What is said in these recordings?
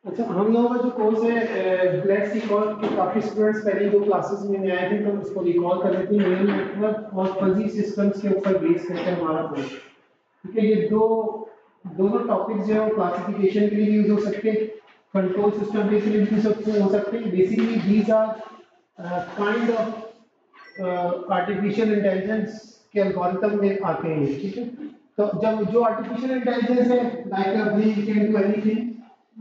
अच्छा, हम लोगों का जो कोर्स है, लेट्स रिकॉल कि काफ़ी स्टूडेंट्स पहले दो क्लासेस में आए थे, तो उसको रिकॉल कर लेते हैं। न्यूरल नेटवर्क और फजी सिस्टम्स के ऊपर बेस करके हमारा कोर्स, ठीक है। ये दोनों टॉपिक्स जो है वो क्लासिफिकेशन के लिए यूज हो सकते हैं, कंट्रोल सिस्टम के लिए भी हो सकते हैं। Basically these are kind of artificial intelligence के एल्गोरिथम में आते हैं, ठीक है। तो जब जो आर्टिफिशियल इंटेलिजेंस है, like brain can do anything,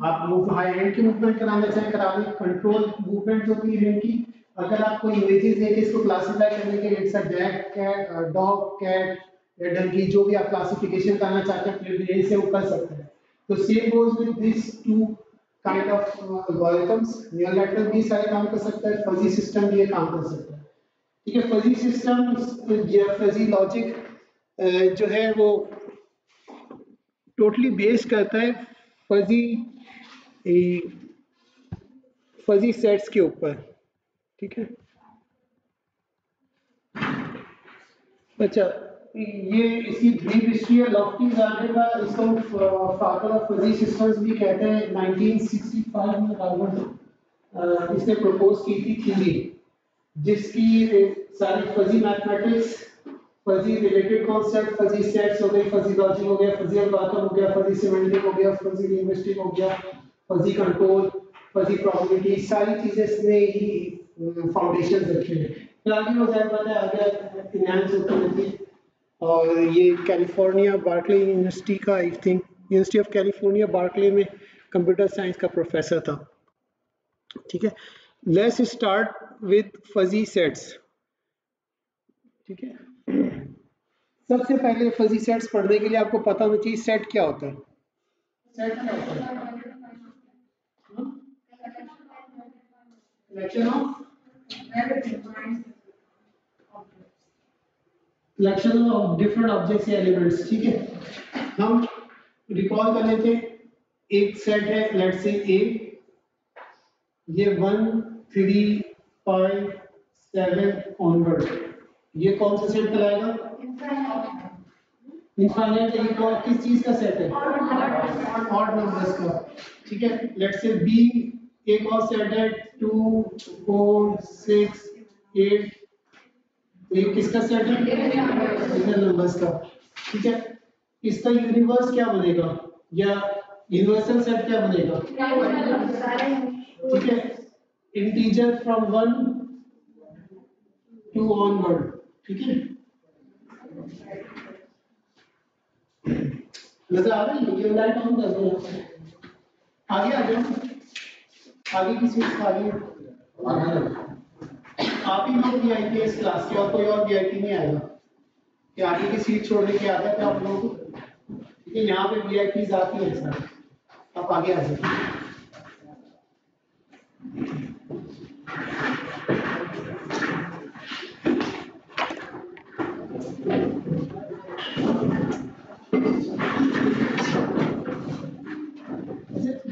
आप मूव हाई हैंड की मूवमेंट कराना चाहें करा दें, कंट्रोल मूवमेंट होती है हैंड की। अगर आपको इमेजेस देके इसको क्लासिफाई करने के लिए, it's a dog, cat, dog, cat या डंकी, जो भी आप क्लासिफिकेशन करना चाहते हैं अपने ब्रेन से वो कर सकते हैं। तो same goes with this two kind of algorithms. Neural network भी सारे काम कर सकता है, फजी सिस्टम भी ये काम कर सकता है, ठीक है। फजी सिस्टम या फजी लॉजिक जो है वो टोटली बेस करता है फजी फजी सेट्स के ऊपर, ठीक है। अच्छा, ये इसकी ब्रीफ हिस्ट्री है। लॉफ्टी ज़ाल्डेगा इसको फादर ऑफ फजी सिस्टम्स भी कहते हैं। 1965 में गार्डनर इसने प्रपोज की थी थ्योरी, जिसकी सारी fuzzy mathematics, fuzzy related concept, fuzzy sets हो गए, फजी लॉजिक हो गया, फजी एल्गोरिथम हो गया, फजी सिमेंटिक हो गया, फजी लिंग्विस्टिक हो गया, फजी कंट्रोल, फजी प्रोबेबिलिटी, सारी चीजें इसने ही फाउंडेशन रखे हैं। फिर आगे हो जाए बात है, आगे इनहैंस होती रहती है। और ये कैलिफोर्निया बार्कले यूनिवर्सिटी का, I think university of California Berkeley में कंप्यूटर साइंस का प्रोफेसर था, ठीक है। Let's start with fuzzy sets, ठीक है। सबसे पहले फजी सेट्स पढ़ने के लिए आपको पता होना चाहिए सेट क्या होता है। सेट क्या होता है? कलेक्शन ऑफ डिफरेंट ऑब्जेक्ट्स या एलिमेंट्स, ठीक है। हम रिकॉल कर लेते हैं, एक सेट है लेट्स से ए, ये 1 3 5 7 ऑनवर्ड, ये कौन सा सेट कहलाएगा? इनफाइनाइट। एक और किस चीज का सेट है? ऑड नंबर्स का, ठीक है। लेट्स से बी एक और सेट है 2 4 6 8, ये किसका सेट है? रियल नंबर्स का, ठीक है। इसका यूनिवर्स क्या बनेगा या यूनिवर्सल सेट क्या बनेगा? ठीक है, इंटीजर फ्रॉम 1 टू ऑनवर्ड, ठीक है। नजर आ रही है? ये लाइट ऑन कर दो, आगे आ जाओ, आगे की सीट खाली है, आप ही लोग वीआईपी इस क्लास के, और कोई और वीआईपी नहीं आएगा कि आगे की सीट छोड़ने की आदत है आप लोगों को, ठीक है। यहाँ पे वीआईपीज आती है सर, आप आगे आ जाइए।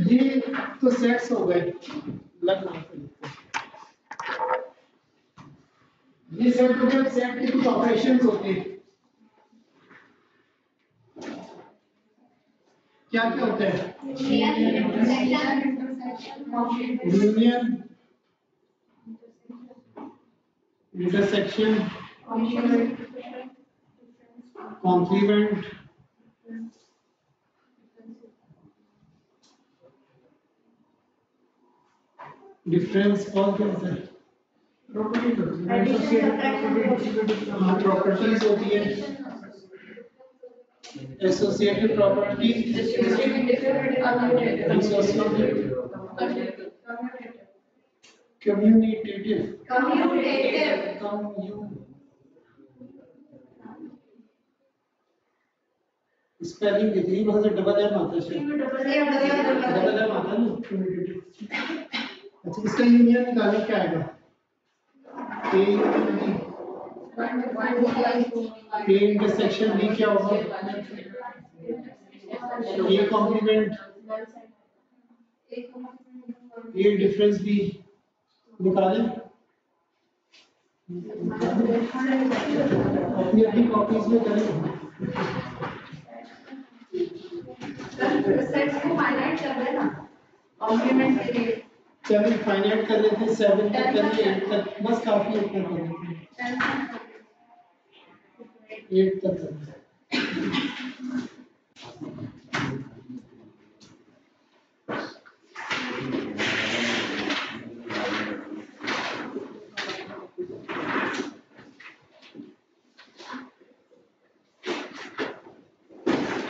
ये तो सेट्स हो गए, ये सेट हो गया। सेट के कुछ ऑपरेशंस होते हैं, क्या क्या होता है? यूनियन, इंटरसेक्शन, कॉम्प्लीमेंट, डिफरेंस, और क्या होता है? प्रॉपर्टीज होती है, एसोसिएटिव प्रॉपर्टी, कम्यूटेटिव, स्पेलिंग कितनी वहां से डबल एम आता है, डबल एम आता है ना कम्यूटेटिव। अच्छा, इसका यूनियन निकालने क्या आएगा? ए इंटरसेक्शन बी क्या होगा? A complement, A difference B निकालें। अपनी अपनी कॉपीज में करें। सेट्स को हाईलाइट कर देना। कॉम्प्लीमेंट के लिए चलिए फाइनाइट कर लेते हैं 7 तक करिए 8 तक बस काफी है इतना कर लेते हैं 8 तक करते हैं।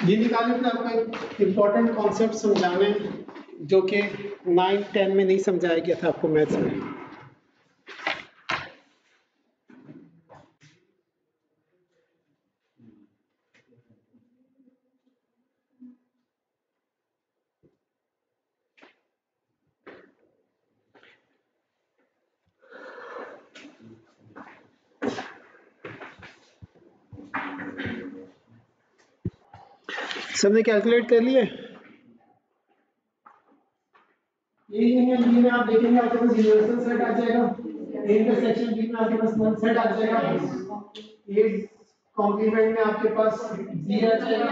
ये निकालने पर आपको एक इम्पोर्टेंट कॉन्सेप्ट समझाना है जो कि 9-10 में नहीं समझाया गया था आपको मैथ्स में। सबने कैलकुलेट कर लिए? ये बी में आप देखेंगे आपके पास यूनिवर्सल सेट आ जाएगा, ए इंटरसेक्शन बी में आपके पास नल सेट आ जाएगा, ए कॉम्प्लीमेंट में आपके पास बी आ जाएगा,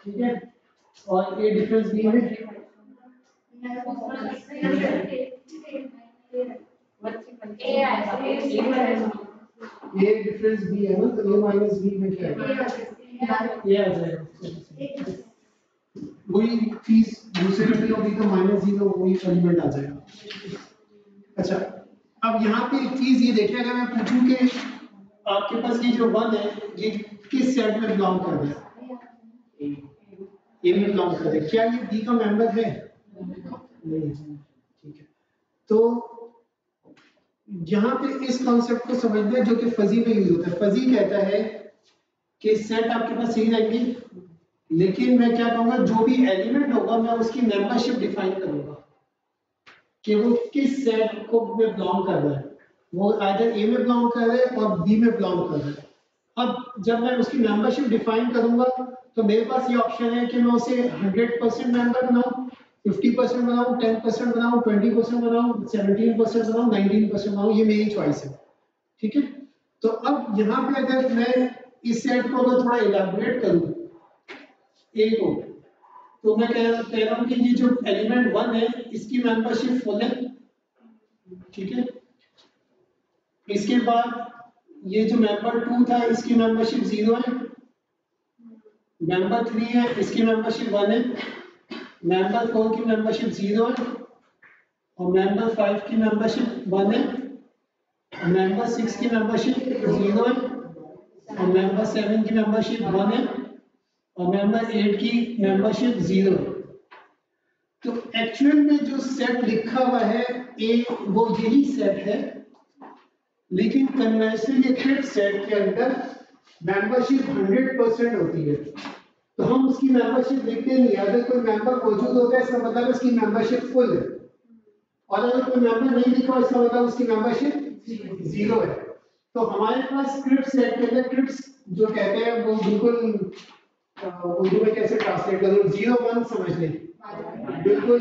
ठीक है, और ए डिफरेंस बी में ए डिफरेंस बी है ना, तो ए माइनस बी में क्या है, ये आ जाएगा। वही चीज दूसरे में भी होगी तो -0 वही एलिमेंट आ जाएगा। अच्छा, अब यहाँ पे एक चीज ये देखिए, अगर मैं पूछूं कि आपके पास ये जो 1 है ये किस सेट में बिलोंग कर रहा है, ए में बिलोंग कर रहा है, क्या ये बी का मेंबर है? नहीं, ठीक है। तो यहाँ पे इस कॉन्सेप्ट को समझना है जो कि फजी में यूज होता है। फजी कहता है कि सेट आपके पास सही रहेंगी, लेकिन मैं क्या कहूंगा, जो भी एलिमेंट होगा मैं उसकी मेंबरशिप डिफाइन करूंगा कि वो किस सेट को में बिलोंग कर रहा है, वो आइदर ए में बिलोंग कर रहा है और बी में बिलोंग कर रहा है। अब जब मैं उसकी मेंबरशिप डिफाइन करूंगा तो मेरे पास ये ऑप्शन है कि मैं उसे 100% मेंबर बनाऊं, 50% बनाऊं, 10% बनाऊं, 20% बनाऊं, 17% बनाऊं, 19% बनाऊं, ये मेरी चॉइस है, ठीक है। तो अब यहाँ पे अगर मैं इस सेट को अगर थोड़ा इलैबोरेट करूं ए को, तो मैं कह रहा हूं कि ये जो एलिमेंट 1 है इसकी मेंबरशिप फुल है, ठीक है। इसके बाद ये जो मेंबर 2 था इसकी मेंबरशिप 0 है, मेंबर 3 है इसकी मेंबरशिप 1 है, मेंबर 4 की मेंबरशिप 0 है, और मेंबर 5 की मेंबरशिप 1 है, और मेंबर 6 की मेंबरशिप 0 है, और मेंबर 7 की मेंबरशिप 1 है, और मेंबर 8 की मेंबरशिप 0 है। तो एक्चुअल में जो सेट लिखा हुआ है ए वो यही सेट है, लेकिन कन्वेंशनल ये क्रिप्ट सेट के अंदर मेंबरशिप 100% होती है, तो हम उसकी मेंबरशिप लिखते नहीं। अगर कोई मेंबर मौजूद होता है इसका मतलब उसकी मेंबरशिप फुल है, और अगर कोई मेंबर नहीं लिखा इसका मतलब उसकी मेंबरशिप 0 है। तो हमारे पास क्रिप्ट सेट के अंदर क्रिप्ट जो कहते हैं वो बिल्कुल उर्दू में कैसे ट्रांसलेट करूं, 0-1 समझ लें, बिल्कुल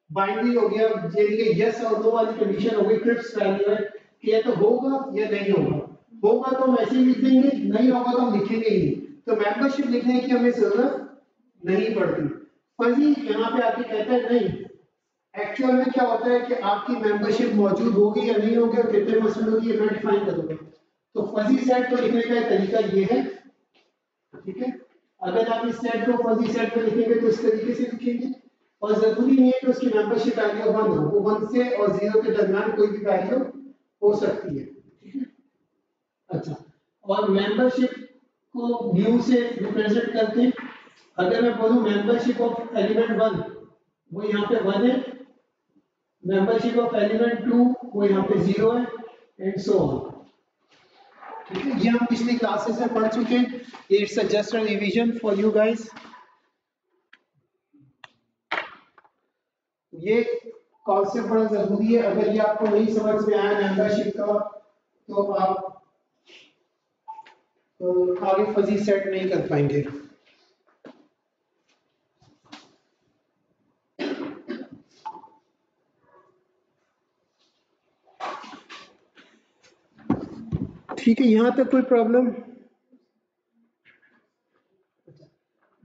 बाइनरी हो गया, ये यस और नो वाली कंडीशन हो गई। क्रिप्स वैल्यू है कि या तो होगा या नहीं होगा, होगा तो हम ऐसे ही लिख देंगे, नहीं होगा तो हम लिखेंगे ही नहीं, तो मेंबरशिप लिखने की हमें जरूरत नहीं पड़ती। फजी यहाँ पे आके कहता है नहीं, एक्चुअल में क्या होता है कि आपकी मेंबरशिप मौजूद होगी या नहीं होगी और कितने परसेंट होगी ये मैं डिफाइन करूंगा। तो फजी सेट को लिखने का तरीका ये है, ठीक है। अगर आप इस सेट को फजी सेट में लिखेंगे तो इस तरीके से लिखेंगे, और जरूरी नहीं है कि उसकी मेंबरशिप वैल्यू 1 हो, वो 1 से और 0 के दरमियान कोई भी वैल्यू हो सकती है, ठीक है। अच्छा, और मेंबरशिप को म्यू से रिप्रेजेंट करते हैं। अगर मैं बोलूं मेंबरशिप ऑफ एलिमेंट 1 वो यहाँ पे 1 है, मेंबरशिप ऑफ एलिमेंट 2 वो यहाँ पे 0 है, एंड सो ऑन, ठीक है। ये हम पिछली क्लासेस में पढ़ चुके हैं, it's just a revision for you guys. ये कॉन्सेप्ट बड़ा जरूरी है, अगर ये आपको नहीं समझ में आया मेंबरशिप का तो आप आगे फजी सेट नहीं कर पाएंगे। ठीक है, यहां तक कोई प्रॉब्लम?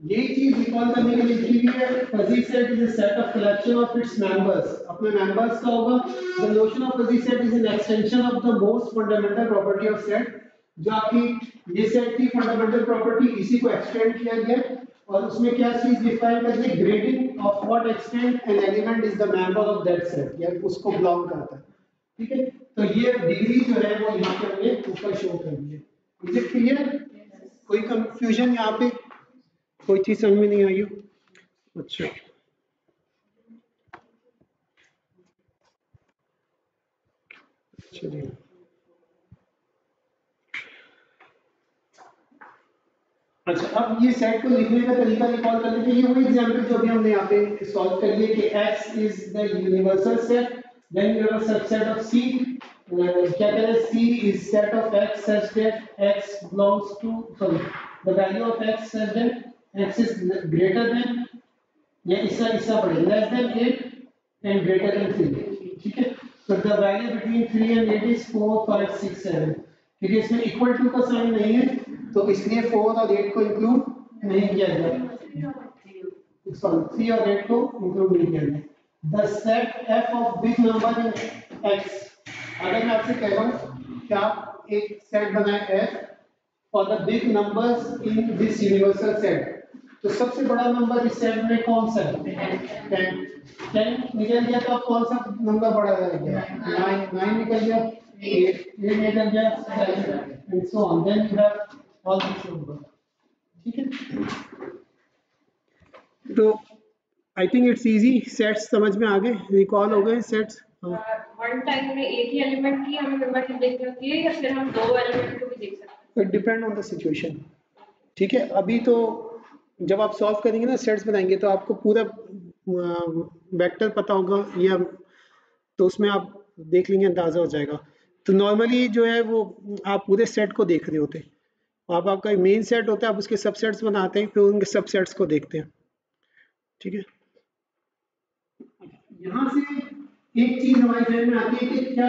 यही चीज रिकॉल करने के लिए लिखी हुई है fuzzy set is a set of collection of its members, अपने मेंबर्स का होगा। The notion of fuzzy set is an extension of the most fundamental property of set, जो आपकी ये सेट की फंडामेंटल प्रॉपर्टी, इसी को एक्सटेंड किया गया और उसमें क्या चीज डिफाइन कर दी, grading of what extent an element is the member of that set, या उसको बिलोंग करता है। ठीक है, तो ये डिग्री जो है वो यहाँ पे हमने ऊपर शो कर दी है। Is it clear? कोई कंफ्यूजन यहाँ पे, कोई चीज समझ में नहीं आई हो? अच्छा, चलिए अच्छा, अब ये सेट को लिखने का तरीका रिकॉल कर लेते हैं। ये वही एग्जांपल जो अभी हमने यहाँ पे सॉल्व कर लिए कि x is the universal set, then you have a subset of c, क्या कह रहे हैं, c is set of x such that x belongs to, sorry, the value of x such that x is greater than, या इसका पढ़े, less than 8 and greater than 3। ठीक है, so the value between 3 and 8 is 4 5 6 7, क्योंकि इसमें equal to का sign नहीं है तो इसलिए 4 और 8 को इंक्लूड नहीं किया गया, सॉरी 3 और 8 को इंक्लूड नहीं किया गया। The set f of big number in x, अगर मैं आपसे कह रहा हूं कि आप एक सेट बनाए f for the big numbers in this universal set, तो सबसे बड़ा नंबर इस सेट में कौन सा है? 10। 10 निकल गया तो अब कौन सा नंबर बड़ा रह गया? 9। 9 निकल गया, 8 निकल गया, 7 and so on, then you have all these numbers। ठीक है, तो I think it's easy, sets समझ में आ गए, रिकॉल हो गए सेट्स। वन टाइम में एक ही एलिमेंट की हमें मेंबरशिप देख सकती है या फिर हम दो एलिमेंट को भी देख सकते हैं? It depend on the situation. ठीक है, अभी तो जब आप सॉल्व करेंगे ना, सेट्स बनाएंगे तो आपको पूरा वेक्टर पता होगा, या तो उसमें आप देख लेंगे, अंदाजा हो जाएगा। तो नॉर्मली जो है वो आप पूरे सेट को देख रहे होते हैं, आप आपका मेन सेट होता है, आप उसके सबसेट्स बनाते हैं, फिर उनके सबसेट्स को देखते हैं। ठीक है, यहां से एक चीज हमारे ध्यान में आती है कि क्या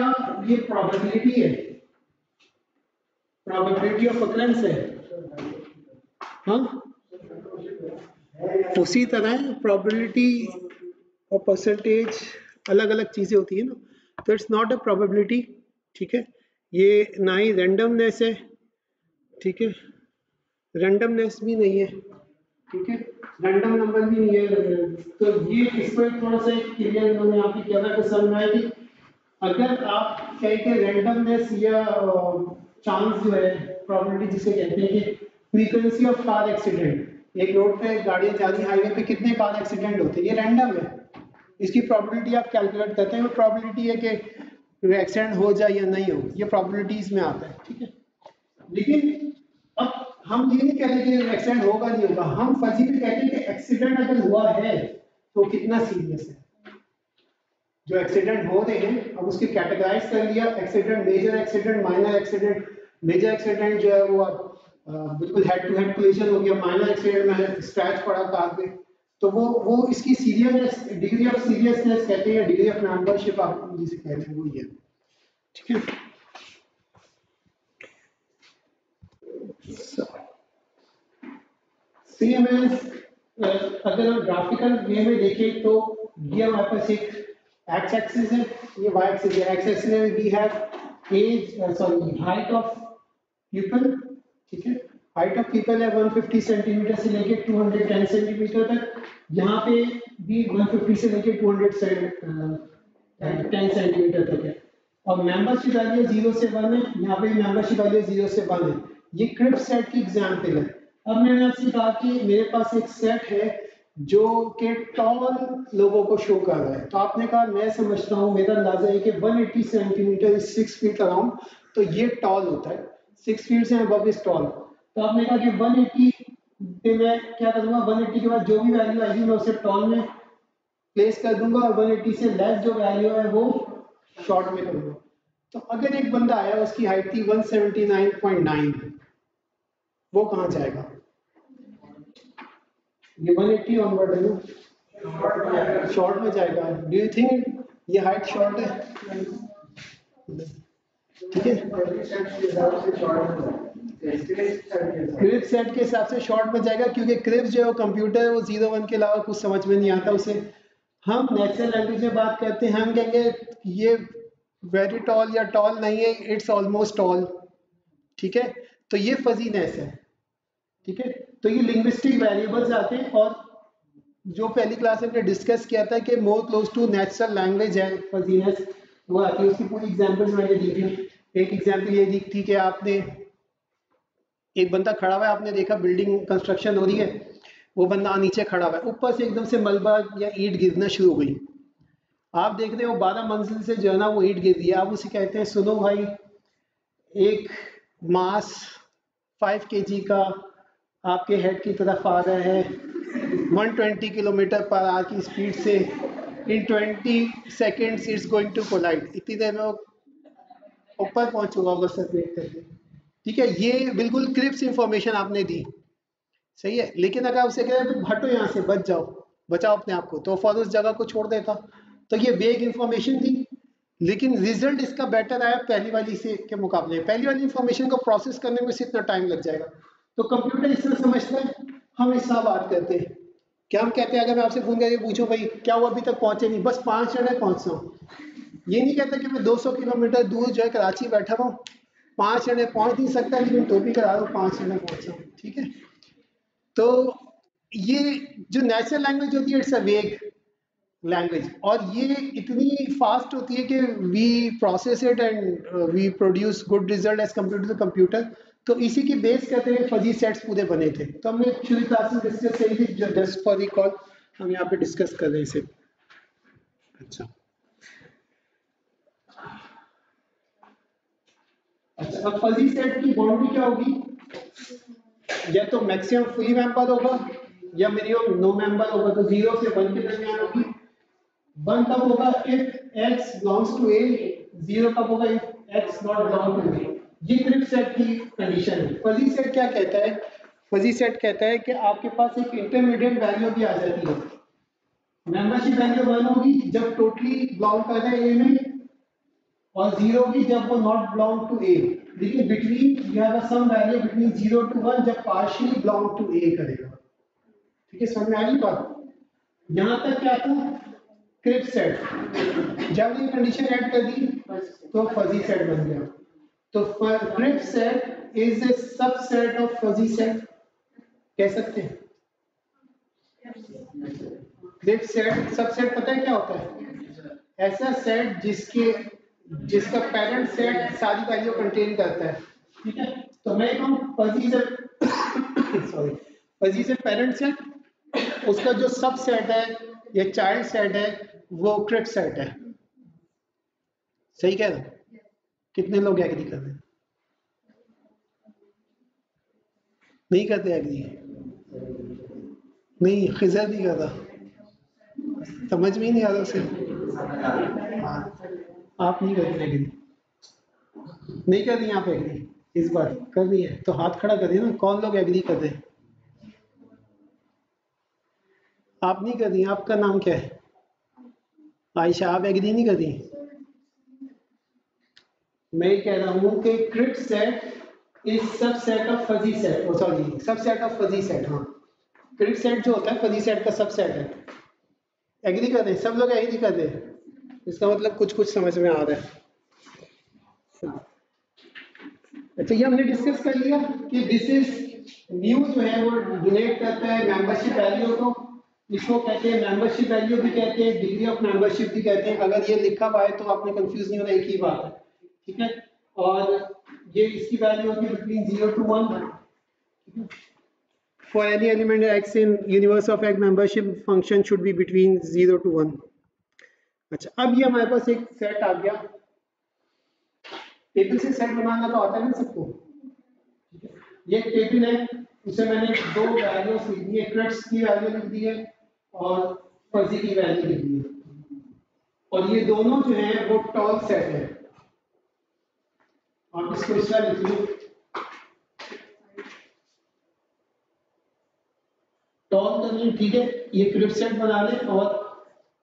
ये प्रोबेबिलिटी है, प्रोबेबिलिटी ऑफ अकरेंस है। हाँ, उसी तरह प्रोबेबिलिटी और परसेंटेज अलग अलग चीजें होती है ना, तो इट्स नॉट अ प्रोबेबिलिटी। ठीक है, ये ना ही रैंडमनेस है। ठीक है, रैंडमनेस भी नहीं है। ठीक है, रैंडम नंबर भी नहीं है। तो ये इसको थोड़ा सा क्लियर इन्होंने यहाँ पे किया था कि समझ में आया कि अगर आप कहें कि रैंडमनेस या चांस जो है, प्रोबेबिलिटी जिसे कहते हैं कि फ्रीक्वेंसी ऑफ कार एक्सीडेंट, एक रोड पे गाड़ियां जा रही, हाईवे पे कितने कार एक्सीडेंट होते हैं, ये रैंडम है। इसकी प्रोबेबिलिटी आप कैलकुलेट करते हैं, वो प्रोबेबिलिटी है कि एक्सीडेंट हो जाए या नहीं हो, ये प्रोबेबिलिटीज में आता है। ठीक है, लेकिन अब हम ये नहीं कहते कि एक्सीडेंट होगा नहीं होगा, हम फजी पे कहते हैं कि एक्सीडेंट अगर हुआ है तो कितना सीरियस है। जो एक्सीडेंट हो रहे हैं अब उसकी कैटेगराइज कर लिया, accident, major accident, minor accident. Major accident जो है वो बिल्कुल हेड टू हेड कोलिजन हो गया, माइनर एक्सीडेंट में स्क्रैच पड़ा कार पे, तो वो इसकी सीरियसनेस, डिग्री ऑफ सीरियसनेस कहते हैं, डिग्री ऑफ मेंबरशिप आप जिसे कहते हैं वो ये। ठीक है, सेम एज अगर हम ग्राफिकल वे में देखें तो ये हमारे पास एक एक्स एक्सिस है, ये वाई एक्सिस है। एक्स एक्सिस में we have age, sorry, height of people. ठीक है, हाइट ऑफ पीपल है 150 सेंटीमीटर से लेके 210 सेंटीमीटर तक, यहाँ पे भी 150 से लेके 210 सेंटीमीटर तक है। और मेंबरशिप वैल्यू 0 से 1 है, यहाँ पे मेंबरशिप वैल्यू 0 से 1 है। ये क्रिप सेट की एग्जांपल है। अब मैंने आपसे कहा कि मेरे पास एक सेट है जो कि टॉल लोगों को शो कर रहा है, तो आपने कहा मैं समझता हूँ, मेरा अंदाजा है कि 180 सेंटीमीटर 6 फीट अराउंड, तो ये टॉल होता है, 6 फीट से अबव इज टॉल। तो आपने कहा कि 180 पे मैं क्या करूँगा, 180 के बाद जो भी वैल्यू आएगी मैं उसे टॉल में प्लेस कर दूंगा, और 180 से लेस जो वैल्यू है वो शॉर्ट में करूंगा। तो अगर एक बंदा आया, उसकी हाइट थी 179.9, वो कहाँ जाएगा? ये 180 ऑनवर्ड है ना, शॉर्ट में जाएगा। डू यू थिंक ये हाइट शॉर्ट है? ठीक है, क्रिप सेट के हिसाब से शॉर्ट में जाएगा, क्योंकि क्रिप जो है वो कंप्यूटर है, वो 0 1 के अलावा कुछ समझ में नहीं आता उसे। हम नेचुरल लैंग्वेज में बात करते हैं, हम कहेंगे ये वेरी टॉल या टॉल नहीं है, इट्स ऑलमोस्ट टॉल। ठीक है, तो ये फजीनेस है। ठीक है, तो ये लिंग्विस्टिक वेरिएबल्स आते हैं, और जो पहली क्लास में डिस्कस किया था कि more close to natural language है फजीनेस, वो आती है। उसकी पूरी एग्जांपल्स मैंने दी थी। एक एग्जांपल ये दी थी कि आपने एक बंदा खड़ा हुआ है, आपने देखा बिल्डिंग कंस्ट्रक्शन हो रही है, वो बंदा नीचे खड़ा हुआ है, ऊपर से एकदम से मलबा या ईंट गिरना शुरू हो गई। आप देख रहे हो 12 मंजिल से जो है ना वो ईंट गिर रही है। आप उसे कहते हैं सुनो भाई, एक मास 5 kg का आपके हेड की तरफ आ रहा है 120 किलोमीटर पर आवर की स्पीड से, in 20 seconds it's going to collide. इतनी देर में वो ऊपर पहुंच चुका होगा सर वेट करके। ठीक है, ये बिल्कुल क्रिप्स इंफॉर्मेशन आपने दी, सही है। लेकिन अगर उसे कह रहे तो हटो यहाँ से, बच जाओ, बचाओ अपने आप को, तो फौर उस जगह को छोड़ देता। तो ये वेग इंफॉर्मेशन थी, लेकिन रिजल्ट इसका बेटर आया पहली वाली से के मुकाबले। पहली वाली इंफॉर्मेशन को प्रोसेस करने में से इतना टाइम लग जाएगा, तो कंप्यूटर इस तरह समझता है, हम इस तरह बात करते हैं। क्या हम कहते हैं, अगर मैं आपसे फोन करके पूछूं भाई क्या वो अभी तक पहुंचे नहीं, बस 5 मिनट में पहुंच रहा हूँ। ये नहीं कहता कि मैं 200 किलोमीटर दूर जो है कराची बैठा हूँ, 5 मिनट में पहुंच नहीं सकता, लेकिन तो भी करा दो 5 मिनट में पहुंच रहा हूँ। ठीक है, तो ये जो नेचुरल लैंग्वेज होती है, इट्स अ वेग लैंग्वेज, और ये इतनी फास्ट होती है कि we process it and we produce good result as compare to the computer. तो इसी की बेस कहते हैं फजी सेट्स पूरे बने थे। तो हमने शुरू क्लास में डिस्कस करी थी, जस्ट फॉर रिकॉल हम यहाँ पे डिस्कस कर रहे हैं इसे। अच्छा अच्छा, अब फजी सेट की बाउंड्री क्या होगी, या तो मैक्सिमम फुली मेंबर होगा या मिनिमम नो मेंबर होगा। तो 0 से 1 के दरमियान होगी। 1 कब होगा, if x belongs to a, 0 कब होगा, if x not belong to a। ये क्रिप सेट की कंडीशन है। फजी सेट क्या कहता है, फजी सेट कहता है कि आपके पास एक इंटरमीडिएट वैल्यू भी आ जाती है। मेंबरशिप वैल्यू 1 होगी जब टोटली बिलोंग कर रहा है a में, और 0 होगी जब वो नॉट बिलोंग टू a। लेकिन between you have some value between 0 to 1 जब पार्शियली बिलोंग टू a करेगा। ठीक है, समझ में आ गई बात। यहां तक क्या था, क्रिप सेट। जब ये कंडीशन ऐड कर दी तो फजी सेट बन गया। तो crisp set is a subset of fuzzy set, कह सकते हैं। क्रिप सेट सबसेट पता है क्या होता है, ऐसा सेट जिसका पेरेंट सेट सारी वैल्यू कंटेन करता है। ठीक है, तो मैं कहूँ fuzzy set sorry, fuzzy set parent set, उसका जो सबसेट है या चाइल्ड सेट है वो क्रिप सेट है। सही कह रहा हूं, कितने लोग एग्री कर रहे हैं, नहीं करते एग्री, नहीं खिजर नहीं कर रहा, समझ में ही नहीं आ रहा उसे। आप नहीं करते एग्री, नहीं कर रही आप एग्री, इस बार कर रही है तो हाथ खड़ा करिए ना, कौन लोग एग्री कर रहे हैं। आप नहीं कर रही, आपका नाम क्या है, आयशा, आप एग्री नहीं कर रही। मैं कह रहा हूं कि crisp set is subset of fuzzy set, oh sorry subset of fuzzy set. हाँ, क्रिप सेट जो होता है फजी सेट का सबसेट है। एग्री कर रहे हैं सब लोग, एग्री कर रहे हैं, इसका मतलब कुछ कुछ समझ में आ रहा है। तो ये हमने डिस्कस कर लिया कि दिस इज न्यू जो है वो डिनोट करता है मेंबरशिप वैल्यू को। इसको कहते हैं मेंबरशिप वैल्यू भी कहते हैं, डिग्री ऑफ मेंबरशिप भी कहते हैं। अगर ये लिखा हुआ है तो आपने कंफ्यूज नहीं होना, एक ही बात है। ठीक है, और ये इसकी वैल्यू होगी between 0 to 1। For any element x in universe of x, membership function should be between 0 to 1। अच्छा, अब ये हमारे पास एक सेट आ गया। टेबल से सेट बनाना तो आता है ना सबको। ये टेबल है, उसे मैंने दो वैल्यूज लिख दी है, क्रिप्स की वैल्यू लिख दी है और फजी की वैल्यू लिख दी है, और ये दोनों जो है वो टॉल सेट है। आप इसको इस तरह लिख लो, टॉल कर ली, ठीक है, ये क्रिप सेट बना ले, और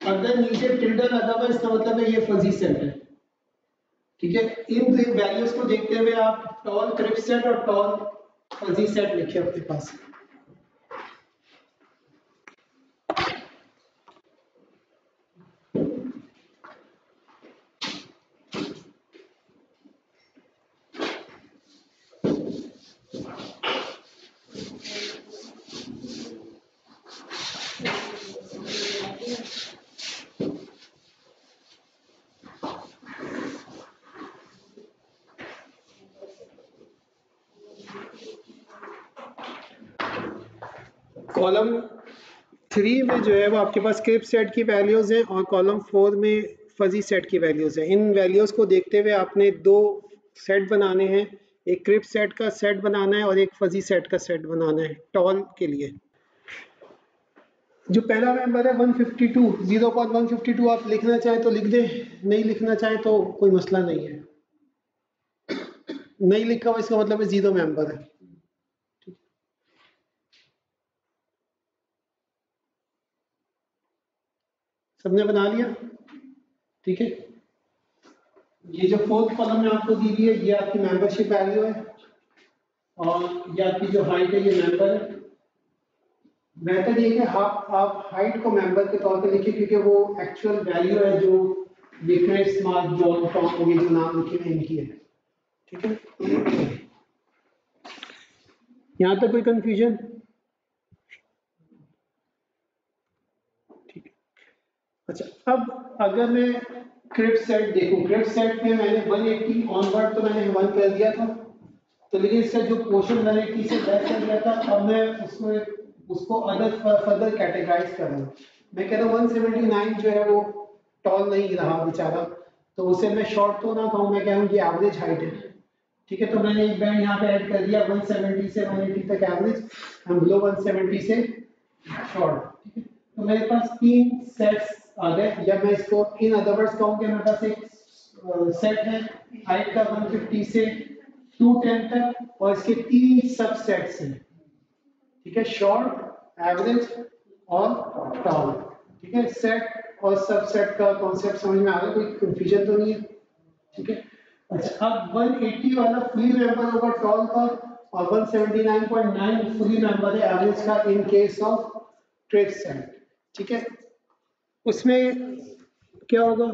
अगर नीचे टिल्डर लगा हुआ इसका मतलब है ये फजी सेट है। ठीक है, इन वैल्यूज को देखते हुए आप टॉल क्रिप सेट और टॉल फजी सेट लिखिए अपने पास। कॉलम 3 में जो है वो आपके पास क्रिप सेट की वैल्यूज़ हैं और कॉलम 4 में फजी सेट की वैल्यूज़ हैं। इन वैल्यूज़ को देखते हुए आपने दो सेट बनाने हैं, एक क्रिप सेट का सेट बनाना है और एक फजी सेट का सेट बनाना है टॉल के लिए। जो पहला मेंबर है 152, 0.152 आप लिखना चाहें तो लिख दें, नहीं लिखना चाहें तो कोई मसला नहीं है। नहीं लिखा हुआ इसका मतलब है 0 मेंबर है। सबने बना लिया? ठीक है, ये जो फोर्थ कॉलम में आपको दी हुई है ये आपकी मेंबरशिप वैल्यू है और ये आपकी जो हाइट है ये मेंबर है। बेहतर ये कि आप हाइट को मेंबर के तौर पे लिखिए क्योंकि वो एक्चुअल वैल्यू है जो लिखने स्मॉल जॉन टॉम ये जो नाम लिखे हैं इनकी है। ठीक है, यहाँ तक कोई कंफ्यूजन? ठीक है, अच्छा अब अगर मैं क्रिप सेट देखूं, क्रिप सेट में मैंने 180 ऑनवर्ड तो मैंने 1 कर दिया था, तो लेकिन इसका जो पोर्शन 180 से लेस कर दिया था, अब मैं उसको अदर फर्दर कैटेगराइज कर रहा हूँ। मैं कह रहा हूँ 179 जो है वो टॉल नहीं रहा बेचारा, तो उसे मैं शॉर्ट तो ना कहूँ, मैं कहूँ कि एवरेज हाइट है। ठीक है, तो मैंने एक बैंड यहाँ पे ऐड कर दिया 170 से 180 तक एवरेज, हम बिलो 170 से शॉर्ट। ठीक है, तो मेरे पास 3 सेट्स आ गए, या मैं इसको इन अदर वर्ड्स कहूँ कि मेरे पास एक सेट है हाइट का 150 से 210 तक और इसके 3 सबसेट्स हैं। ठीक है, शॉर्ट, एवरेज और टॉल। ठीक है, सेट और सबसेट का कॉन्सेप्ट समझ में आ रहा है, कोई कंफ्यूजन तो नहीं है? ठीक है, अच्छा अब 180 वाला फुली मेंबर होगा टॉल का और 179.9 फुली मेंबर है एवरेज का in case of trade set. ठीक है, उसमें क्या होगा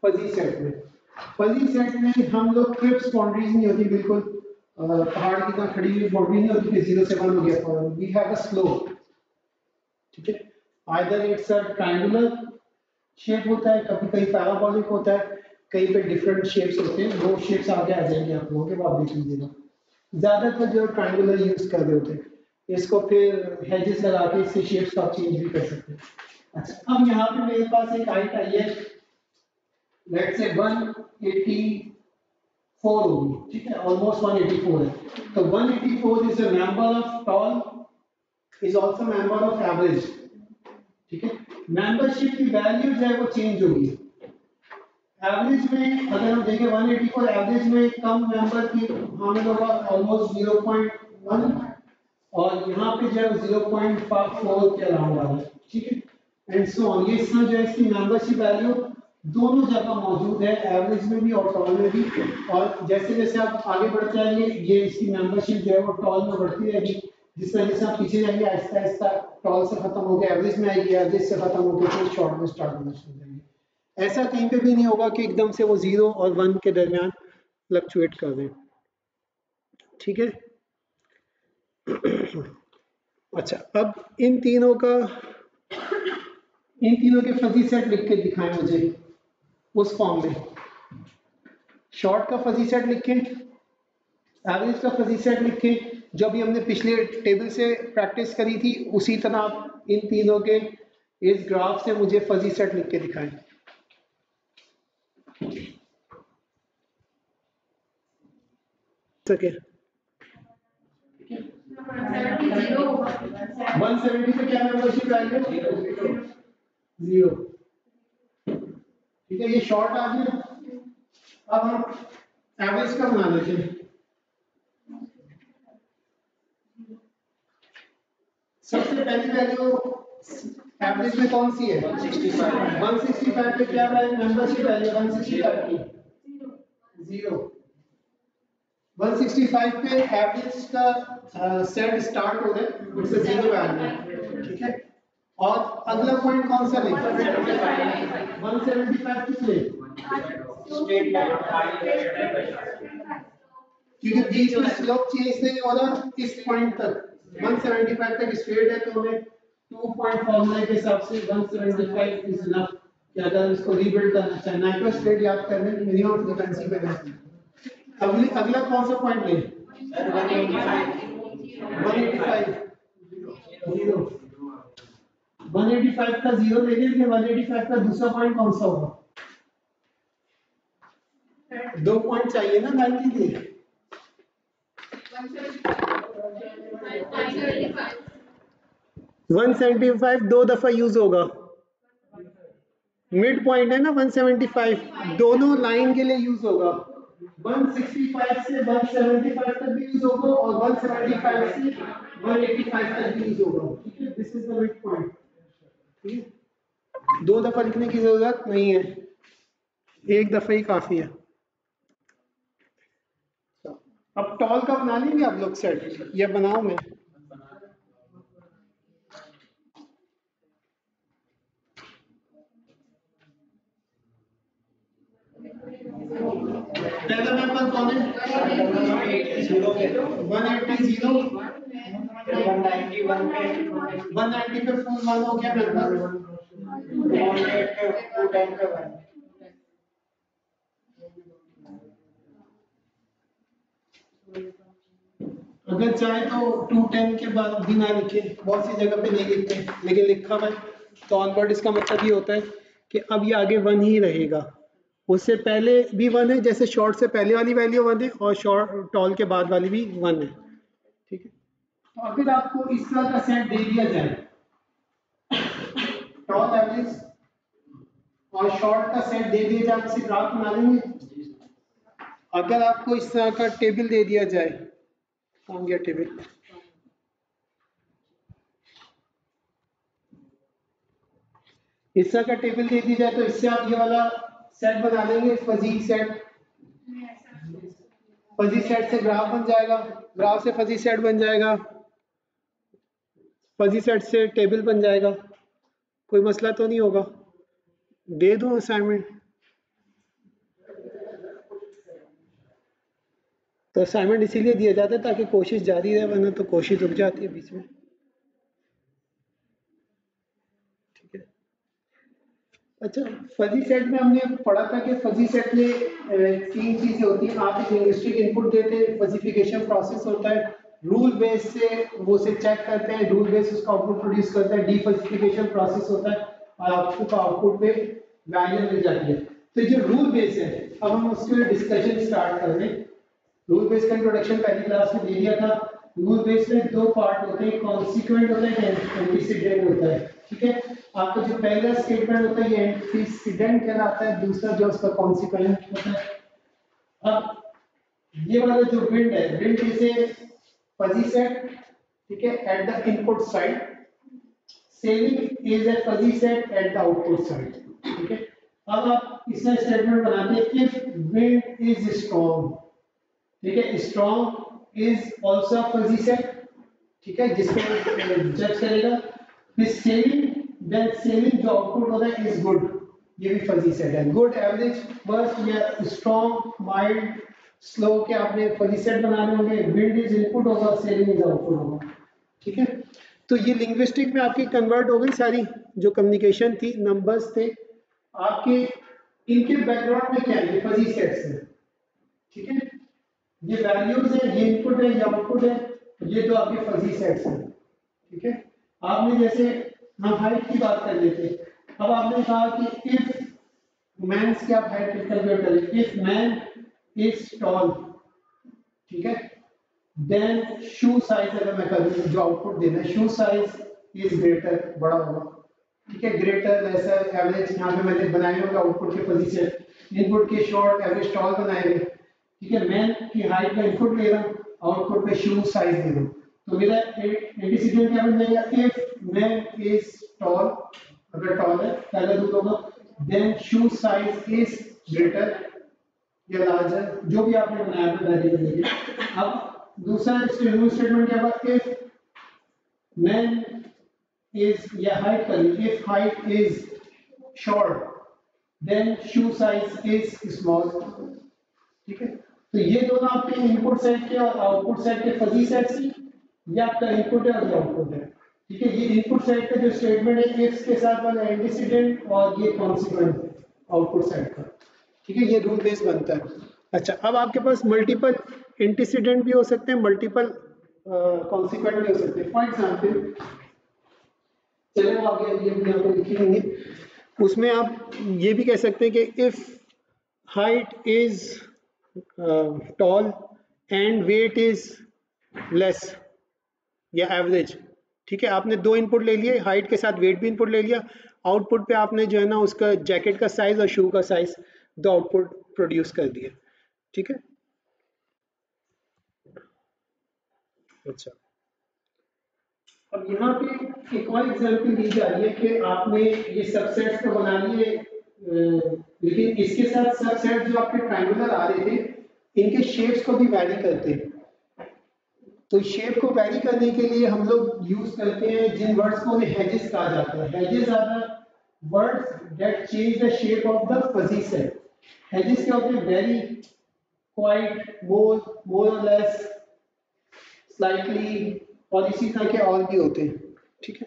फजी सेट में? फजी सेट में हम लोग क्रिप्स बाउंड्रीज नहीं होती बिल्कुल पहाड़ की तरह खड़ी हुई बाउंड्री नहीं होती कि 0 से 1 हो गया form, we have a slope. ठीक है, either it's a triangular shape होता है, कभी कहीं पैराबोलिक होता है, कहीं पे डिफरेंट शेप्स होते हैं, वो शेप्स आगे आ जाएंगे आप लोगों के, वो आप देख लीजिएगा। ज्यादातर जो ट्रायंगुलर यूज कर रहे होते हैं, इसको फिर हेजेस लगा के इससे शेप्स आप चेंज भी कर सकते हैं। अच्छा अब यहाँ पे मेरे पास एक हाइट आई है, लेट्स से 184 होगी। ठीक है, ऑलमोस्ट 184 है, तो 184 is a member of tall, is also member of average. ठीक है, मेंबरशिप की वैल्यू जो है वो चेंज होगी। एवरेज में अगर हम देखें 184 एवरेज में कम मेंबर की हामिल होगा ऑलमोस्ट 0.1 और यहाँ पे जो है 0.54 के अराउंड आ रहा है। ठीक है, एंड सो ऑन, ये इसमें जो है इसकी मेंबरशिप वैल्यू दोनों जगह मौजूद है, एवरेज में भी और टॉल में भी, और जैसे जैसे आप आगे बढ़ जाएंगे ये इसकी मेंबरशिप जो है वो टॉल में बढ़ती रहेगी, जिस तरह जैसे आप पीछे जाएंगे आहिस्ता आहिस्ता टॉल से खत्म होकर एवरेज में आएगी, एवरेज से खत्म होकर फिर शॉर्ट में स्टार्ट होना शुरू हो जाएंगे। ऐसा कहीं पे भी नहीं होगा कि एकदम से वो 0 और 1 के दरमियान फ्लक्चुएट कर दें। ठीक है, अच्छा अब इन तीनों के फजी सेट लिख के दिखाएं मुझे उस फॉर्म में। शॉर्ट का फजी सेट लिखें, एवरेज का फजी सेट लिखें, जो भी हमने पिछले टेबल से प्रैक्टिस करी थी उसी तरह आप इन तीनों के इस ग्राफ से मुझे फजी सेट लिख के दिखाएं। सके 170 पे क्या मेंबरशिप वैल्यू 0। ठीक है, ये शॉर्ट आ गया। अब हम एवरेज का बना लेते हैं। सबसे पहली वैल्यू एवरेज में कौन सी है? 165 पे क्या है मेंबरशिप वैल्यू 165 की 0। 165 पे एवरेज का सेट स्टार्ट हो गया, इट्स अ जीरो वैल्यू, ठीक है। और अगला पॉइंट कौन सा ले? 175 किस ले? क्योंकि बीच में स्लोप चेंज नहीं हो रहा इस पॉइंट तक 175 तक स्ट्रेट है, तो हमें 2 पॉइंट फार्मूला के हिसाब से 175 इज इनफ कि अगर इसको रीबिल्ड करना चाहे नाइट्रो स्ट्रेट याद करने की मिनिमम फ्रीक्वेंसी पे रहती है। अगला कौन सा पॉइंट ले? 185 0। 185 का 0 ले लेंगे, 185 का दूसरा पॉइंट कौन सा होगा? 2 पॉइंट चाहिए ना 90 के। 175 दो दफा यूज होगा, मिड पॉइंट है ना 175, दोनों लाइन के लिए यूज होगा। 165 से 175 तक भी यूज होगा और 175 से 185 तक भी यूज होगा, ठीक है। This is the mid point, ठीक है। 2 दफा लिखने की जरूरत नहीं है, 1 दफा ही काफी है। अब टॉल का बना लेंगे आप लोग सेट, या बनाओ मैं? पहला मेंबर कौन है? 180 190 पे फुल 1 हो गया मेंबर। अगर चाहे तो 210 के बाद भी ना लिखे, बहुत सी जगह पे नहीं लिखते, लेकिन लिखा हुआ है तो ऑनवर्ड इसका मतलब ये होता है कि अब ये आगे 1 ही रहेगा। उससे पहले भी 1 है, जैसे शॉर्ट से पहले वाली वैल्यू 1 है और शॉर्ट टॉल के बाद वाली भी 1 है, ठीक है। तो अगर आपको इस तरह का सेट दे दिया जाए, टॉल एवरेज और शॉर्ट का सेट दे दिया जाए, आपसे ग्राफ बना लेंगे। अगर आपको इस तरह का टेबल दे दिया जाए, कौन गया टेबल? इस तरह का टेबल दे दिया जाए तो इससे आप ये वाला सेट बना लेंगे, फजी सेट। फजी सेट से ग्राफ बन जाएगा, ग्राफ से फजी सेट बन जाएगा, फजी सेट से टेबल बन जाएगा, कोई मसला तो नहीं होगा। दे दूं असाइनमेंट? तो असाइनमेंट इसीलिए दिया जाता है ताकि कोशिश जारी रहे, वरना तो कोशिश रुक जाती है बीच में, ठीक है। अच्छा, फजी सेट में हमने पढ़ा था कि फजी सेट में 3 चीजें होती हैं। आप एक लिंग्विस्टिक इनपुट देते हैं, फजीफिकेशन प्रोसेस होता है, रूल बेस से वो से चेक करते हैं, रूल बेस उसका आउटपुट प्रोड्यूस करता है, डीफजीफिकेशन प्रोसेस होता है और आपको आउटपुट पे वैल्यू मिल जाती है। तो जो रूल बेस है, अब हम उसके लिए डिस्कशन स्टार्ट कर रहे हैं। रूल बेस का इंट्रोडक्शन पहली क्लास में दे दिया था। रूल बेस में 2 पार्ट होते हैं, कॉन्सिक्वेंट होता है, एंटीसीडेंट होता है, ठीक है। आपका जो पहला स्टेटमेंट होता है ये एंटीसीडेंट कहलाता है, दूसरा जो उसका कॉन्सिक्वेंट होता है। अब ये वाला जो विंड है, wind is a fuzzy set, ठीक है, at the input side. Selling is a fuzzy set at the output side, ठीक है। अब आप इसमें स्टेटमेंट बनाते हैं इफ विंड इज स्ट्रॉन्ग, ठीक है, strong is also fuzzy set, ठीक है, जिसको जज करेगा। फिर सेलिंग, देन सेलिंग जो आउटपुट होता है इज गुड, ये भी फजी सेट है। गुड, एवरेज, वर्स्ट या स्ट्रॉन्ग, माइल्ड, स्लो के आपने फजी सेट बनाने होंगे। विंड इज इनपुट होगा, सेलिंग इज आउटपुट होगा, ठीक है। तो ये लिंग्विस्टिक में आपकी कन्वर्ट हो गई सारी जो कम्युनिकेशन थी, नंबर्स थे आपके, इनके बैकग्राउंड में क्या है, ये फजी सेट्स हैं, ठीक है। ये वैल्यूज है, ये इनपुट है, ये आउटपुट है, ये तो आपके फजी सेट्स हैं, ठीक है। आपने जैसे हम हाइट की बात कर लेते, अब आपने कहा कि इफ मैन्स की आप हाइट कैलकुलेट करें, इफ मैन इज टॉल, ठीक है, देन शू साइज अगर मैं करूँ, जो आउटपुट देना है शू साइज इज ग्रेटर, बड़ा होगा, ठीक है। ग्रेटर, लेसर, एवरेज, यहाँ पे मैंने बनाए होंगे आउटपुट के फजी सेट, इनपुट के शॉर्ट, एवरेज, टॉल बनाए हुए, ठीक है। मैन की हाइट का इनपुट ले रहा हूँ, आउटपुट पे शू साइज दे रहा हूँ, तो मेरा एंटीसीडेंट क्या बन जाएगा, इफ मैन इज टॉल, अगर टॉल है पहला रूल होगा, then shoe size is greater, या लार्जर, जो भी आपने बनाया था वेरिएबल लेके। अब दूसरा स्टेटमेंट क्या हुआ, इफ मैन इज या हाइट कर लीजिए, if height is short then shoe size is small. ठीक है, तो ये दोनों आपके इनपुट सेट के और आउटपुट सेट के फजी सेट्स हैं, ये आपका इनपुट है और ये आउटपुट है। ठीक है, ये इनपुट सेट का जो स्टेटमेंट है इफ के साथ वाला एंटीसीडेंट और ये कॉन्सिक्वेंट आउटपुट सेट का। ठीक है, ये रूल बेस बनता है। अच्छा, अब आपके पास मल्टीपल एंटीसीडेंट भी हो सकते हैं, मल्टीपल कॉन्सिक्वेंट भी हो सकते हैं। फॉर एग्जांपल चलो आगे ये भी यहाँ पे लिखी हुई है, उसमें आप ये भी कह सकते हैं कि if height is tall and weight is less या एवरेज। ठीक है, आपने दो इनपुट ले लिए, हाइट के साथ वेट भी इनपुट ले लिया, आउटपुट पे आपने जो है ना उसका जैकेट का साइज और शू का साइज दो आउटपुट प्रोड्यूस कर दिया। ठीक है, अच्छा, अब यहाँ पे एक और एग्जांपल दी जा रही है कि आपने ये सबसेट्स तो बना लिए, लेकिन इसके साथ सबसेट जो आपके ट्रायंगुलर आ रहे थे इनके शेप्स को भी वैरी करते हैं। तो शेप को वैरी करने के लिए हम लोग यूज करते हैं जिन वर्ड्स को उन्हें हेजेस कहा जाता है। Hedges are the words that change the shape of the fuzzy set. Hedges क्या होते हैं, वेरी, क्वाइट, मोर और लेस, स्लाइटली, और इसी तरह के और भी होते हैं। ठीक है,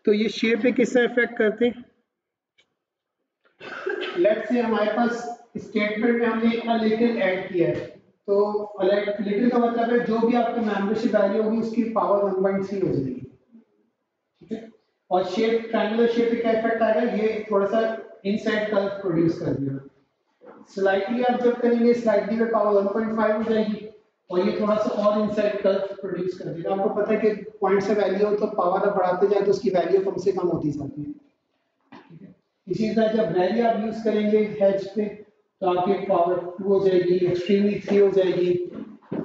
तो ये शेप पे किससे इफेक्ट करते हैं। लेट्स से हमारे पास स्टेटमेंट में हमने एक लिटिल ऐड किया है, तो लिटिल का मतलब है जो भी आपकी मेंबरशिप वैल्यू होगी उसकी पावर 1.3 हो जाएगी। ठीक है, और शेप, ट्रायंगुलर शेप पे क्या इफेक्ट आएगा, ये थोड़ा सा इनसाइड कर्व प्रोड्यूस कर देगा। स्लाइटली आप जब करेंगे, स्लाइटली पे पावर 1.5 हो जाएगी और ये थोड़ा सा और इनसाइड कर्व प्रोड्यूस कर देगा। आपको पता है कि पॉइंट से वैल्यू हो तो पावर आप बढ़ाते जाए तो उसकी वैल्यू कम से कम होती जाती है। ठीक है, इसी तरह जब वैल्यू आप यूज करेंगे हेज पे तो आपकी पावर 2 हो जाएगी, एक्सट्रीमली 3 हो जाएगी,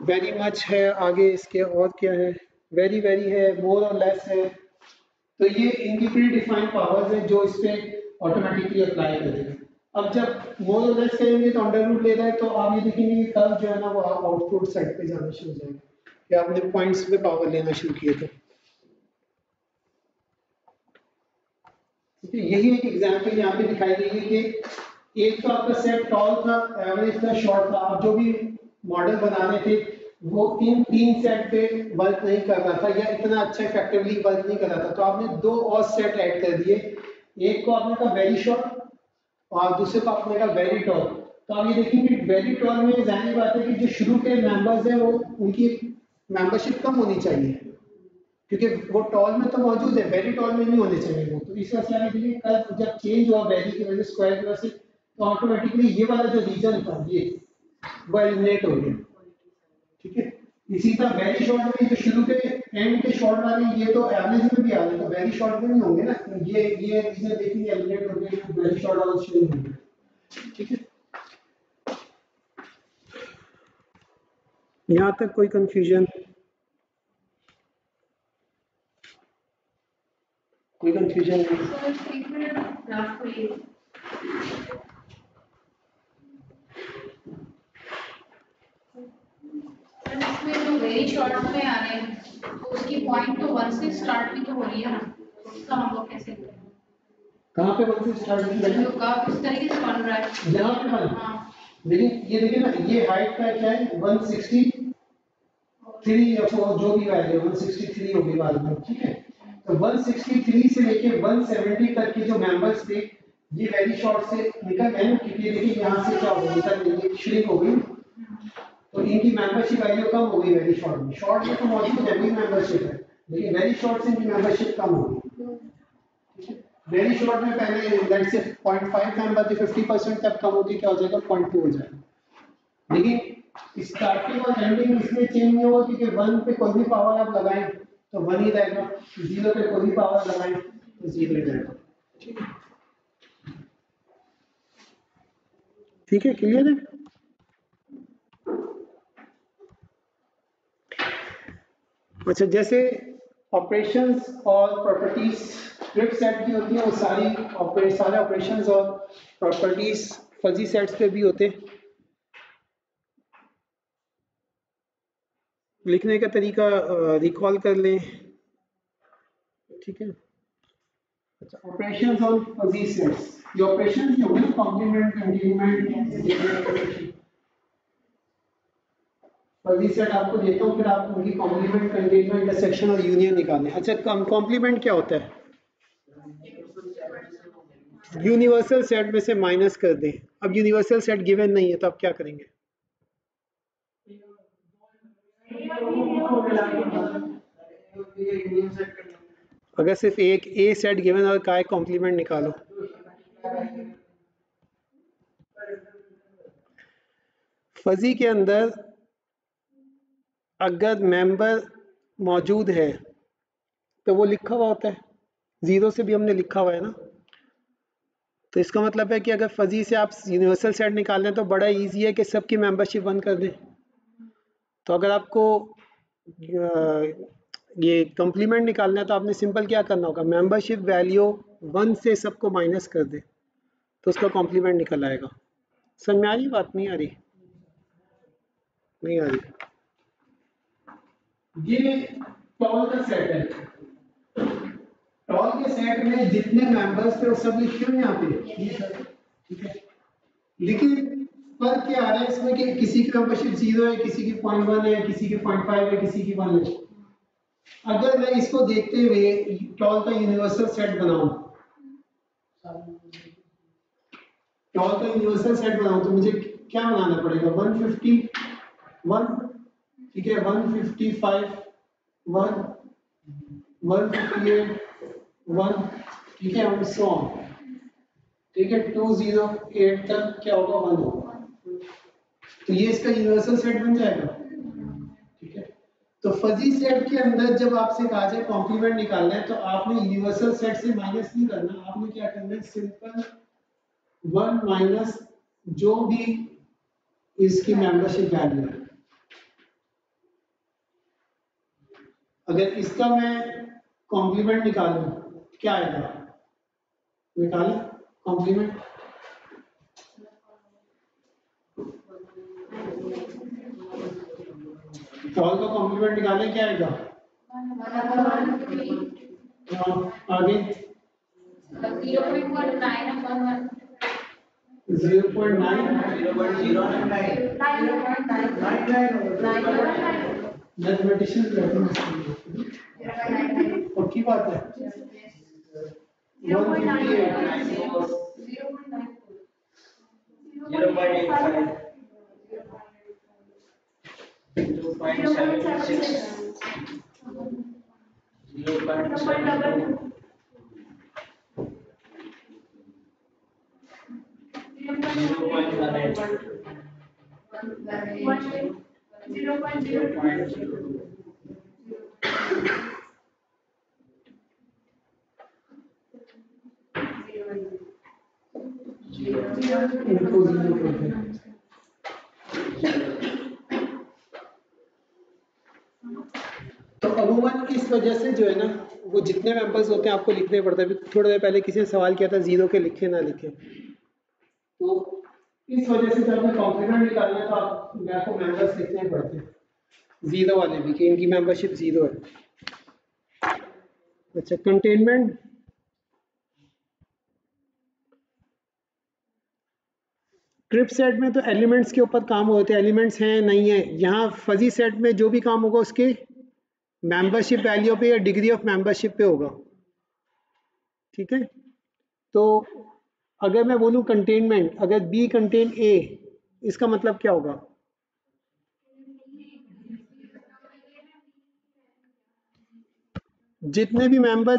वेरी मच है आगे इसके, और क्या है, वेरी वेरी है, मोर और लेस है। तो ये इनकी प्री डिफाइंड पावर्स है जो इस पे ऑटोमेटिकली अप्लाई करेगा। अब जब मोर और लेस करेंगे तो अंडर रूट ले रहा है, तो आप ये देखेंगे कि कर्व जो है ना वो आउटपुट साइड पे जाना शुरू हो जाएगा, कि आपने पॉइंट्स पे पावर लेना शुरू किए थे। यही एक एग्जांपल यहाँ पे दिखाई गई है कि एक तो आपका सेट टॉल था, एवरेज था, शॉर्ट था। आप जो भी मॉडल बनाने थे वो इन तीन सेट पे वर्क नहीं कर रहा था या इतना अच्छा इफेक्टिवली वर्क नहीं कर रहा था, तो आपने दो और सेट ऐड कर दिए। एक को आपने कहा वेरी शॉर्ट और दूसरे को आपने कहा वेरी टॉल। तो आप ये देखेंगे वेरी टॉल में जाहिर बात है कि जो शुरू के मेंबर्स हैं वो उनकी मेंबरशिप कम होनी चाहिए, क्योंकि वो टॉल में तो मौजूद है, वेरी टॉल में नहीं होने चाहिए वो। तो इस वजह से आगे देखिए कर्व जब चेंज हुआ वेरी की वजह से, स्क्वायर की वजह से, तो ऑटोमेटिकली ये वाला जो रीजन था ये वो एलिमिनेट हो गया। ठीक है, इसी तरह वेरी शॉर्ट में जो शुरू के एंड के शॉर्ट वाले ये तो एवरेज में भी आ रहे, तो वेरी शॉर्ट में नहीं होंगे ना, ये रीजन देखेंगे एलिमिनेट हो गए, वेरी शॉर्ट वाला शुरू हो गया। ठीक है, यहाँ तक कोई कंफ्यूजन, कोई कंफ्यूजन नहीं। इसमें जो वेरी शॉर्ट में आ रहे हैं तो उसकी पॉइंट तो 1 से स्टार्ट भी तो हो रही है ना, उसका हम लोग कैसे करें? कहाँ पे 1 से स्टार्ट होती है, जो कर्व इस तरीके से बन रहा है यहाँ पे बन। हाँ, लेकिन ये देखिए ना, ये हाइट का क्या है 163 या 4 जो भी वैल्यू 163 होगी बाद में। ठीक है, तो 163 से लेके 170 तक के जो मेंबर्स थे ये वेरी शॉर्ट से निकल गए, क्योंकि देखिए यहाँ से क्या हो गया, निकल गई, श्रिंक हो गई, तो इनकी मेंबरशिप वैल्यू कम हो गई वेरी शॉर्ट में। शॉर्ट में तो मौजूद है भी मेंबरशिप है, लेकिन वेरी शॉर्ट से इनकी मेंबरशिप कम हो गई। वेरी शॉर्ट में पहले लेट्स से 0.5 मेंबर थे, 50% तक कम होगी, क्या हो जाएगा 0.2 हो जाएगा। लेकिन स्टार्टिंग और एंडिंग इसलिए चेंज नहीं होगा क्योंकि 1 पे कोई भी पावर आप लगाएं तो 1 ही रहेगा, 0 पे कोई भी पावर लगाएं तो 0 ही रहेगा। ठीक है, क्लियर है। अच्छा, जैसे ऑपरेशंस और प्रॉपर्टीज स्क्रिप्ट सेट की होती है, वो सारे ऑपरेशंस और प्रॉपर्टीज फजी सेट्स पे भी होते हैं। लिखने का तरीका रिकॉल कर लें, ठीक है। अच्छा, ऑपरेशंस ऑन फजी सेट्स, ये ऑपरेशन जो है कॉम्प्लीमेंट, कंटीन्यूमेंट, फजी सेट आपको देता हूँ, फिर आप उनकी कॉम्प्लीमेंट, कंटीन्यूमेंट, इंटरसेक्शन और यूनियन निकालें। अच्छा, कॉम्प्लीमेंट क्या होता है? यूनिवर्सल सेट में से माइनस कर दें। अब यूनिवर्सल सेट गिवन नहीं है तो आप क्या करेंगे? अगर सिर्फ एक ए सेट गिवन और का कॉम्प्लीमेंट निकालो, फजी के अंदर अगर मेंबर मौजूद है तो वो लिखा हुआ होता है, जीरो से भी हमने लिखा हुआ है ना, तो इसका मतलब है कि अगर फजी से आप यूनिवर्सल सेट निकाल लें तो बड़ा इजी है कि सबकी मेंबरशिप 1 कर दें। तो अगर आपको ये कॉम्प्लीमेंट निकालना है तो आपने सिंपल क्या करना होगा, मेंबरशिप वैल्यू 1 से सबको माइनस कर दे तो उसका कॉम्प्लीमेंट निकल आएगा। समझ में आ रही बात? नहीं आ रही? नहीं आ रही। ये टॉल का सेट है, टॉल के सेट में जितने मेंबर्स थे वो सब लिखे हुए यहाँ पे, ठीक है। लेकिन फर्क क्या आ रहा है इसमें कि किसी की मेंबरशिप 0 है, किसी की 0.1 है, किसी की 0.5 है, किसी की 1 है। अगर मैं इसको देखते हुए टॉल का यूनिवर्सल सेट बनाऊं, टॉल का यूनिवर्सल सेट बनाऊं तो मुझे क्या बनाना पड़ेगा? 151, ठीक है, 155, 1, 158, 1, ठीक है, हम सो ठीक है, 208 तक क्या होगा? 1 होगा। तो ये इसका यूनिवर्सल सेट बन जाएगा, ठीक है। तो फजी सेट के अंदर जब आपसे कहा जाए कॉम्प्लीमेंट निकालना है तो आपने यूनिवर्सल सेट से माइनस नहीं करना, आपने क्या करना है, सिंपल 1 माइनस जो भी इसकी मेंबरशिप वैल्यू है। अगर इसका मैं कॉम्प्लीमेंट निकालूं क्या आएगा? निकालें कॉम्प्लीमेंट, टॉल का कॉम्प्लीमेंट निकालें, क्या आएगा? आगे 0.9, मैथमेटिशियन पक्की बात है। 0.18। तो अमूमन इस वजह से जो है ना, वो जितने मेंबर्स होते हैं आपको लिखने पड़ता है। थोड़ी देर पहले किसी ने सवाल किया था 0 के लिखे ना लिखे, तो इस वजह से जब हमें कॉम्प्लीमेंट निकालना है तो आपको मेंबर्स लिखने पड़ते हैं, 0 वाले भी, कि इनकी मेंबरशिप 0 है। अच्छा, कंटेनमेंट, ट्रिप सेट में तो एलिमेंट्स के ऊपर काम होते हैं, एलिमेंट्स हैं नहीं है। यहाँ फजी सेट में जो भी काम होगा उसके मेंबरशिप वैल्यू पे या डिग्री ऑफ मेंबरशिप पे होगा, ठीक है। तो अगर मैं बोलूँ कंटेनमेंट, अगर बी कंटेन ए, इसका मतलब क्या होगा? जितने भी मेंबर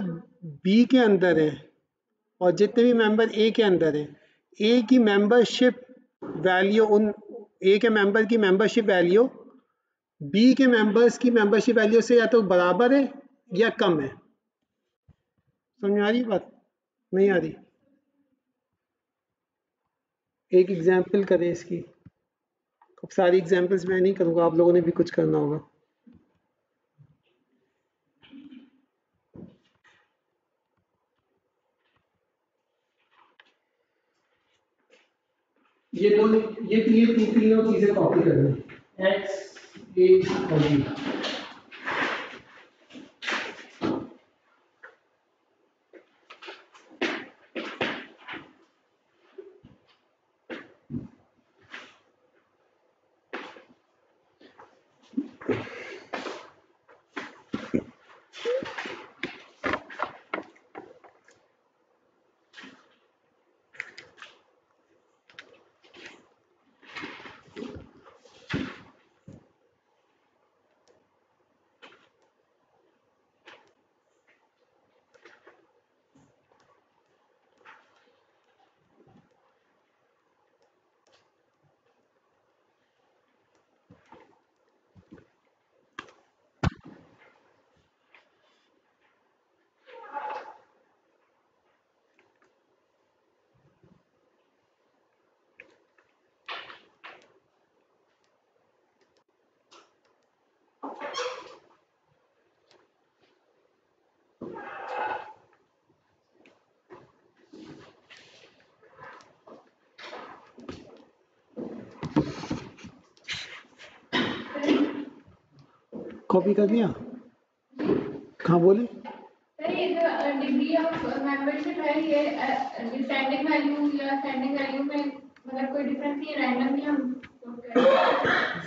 बी के अंदर हैं और जितने भी मेंबर ए के अंदर हैं, ए की मेंबरशिप वैल्यू, उन ए के मेंबर की मेंबरशिप वैल्यू बी के मेंबर्स की मेंबरशिप वैल्यू से या तो बराबर है या कम है। समझ आ रही बात? नहीं आ रही? एक एग्जाम्पल करें इसकी। अब सारी एग्जाम्पल्स मैं नहीं करूँगा, आप लोगों ने भी कुछ करना होगा। ये तीनों चीजें कॉपी करनी है, x, a और b। कॉपी कर लिया? कहाँ बोले? सर ये जो डिग्री ऑफ मेंबरशिप है ये डिसेंडिंग वैल्यू या असेंडिंग वैल्यू में मतलब कोई डिफरेंस नहीं है, रैंडमली हम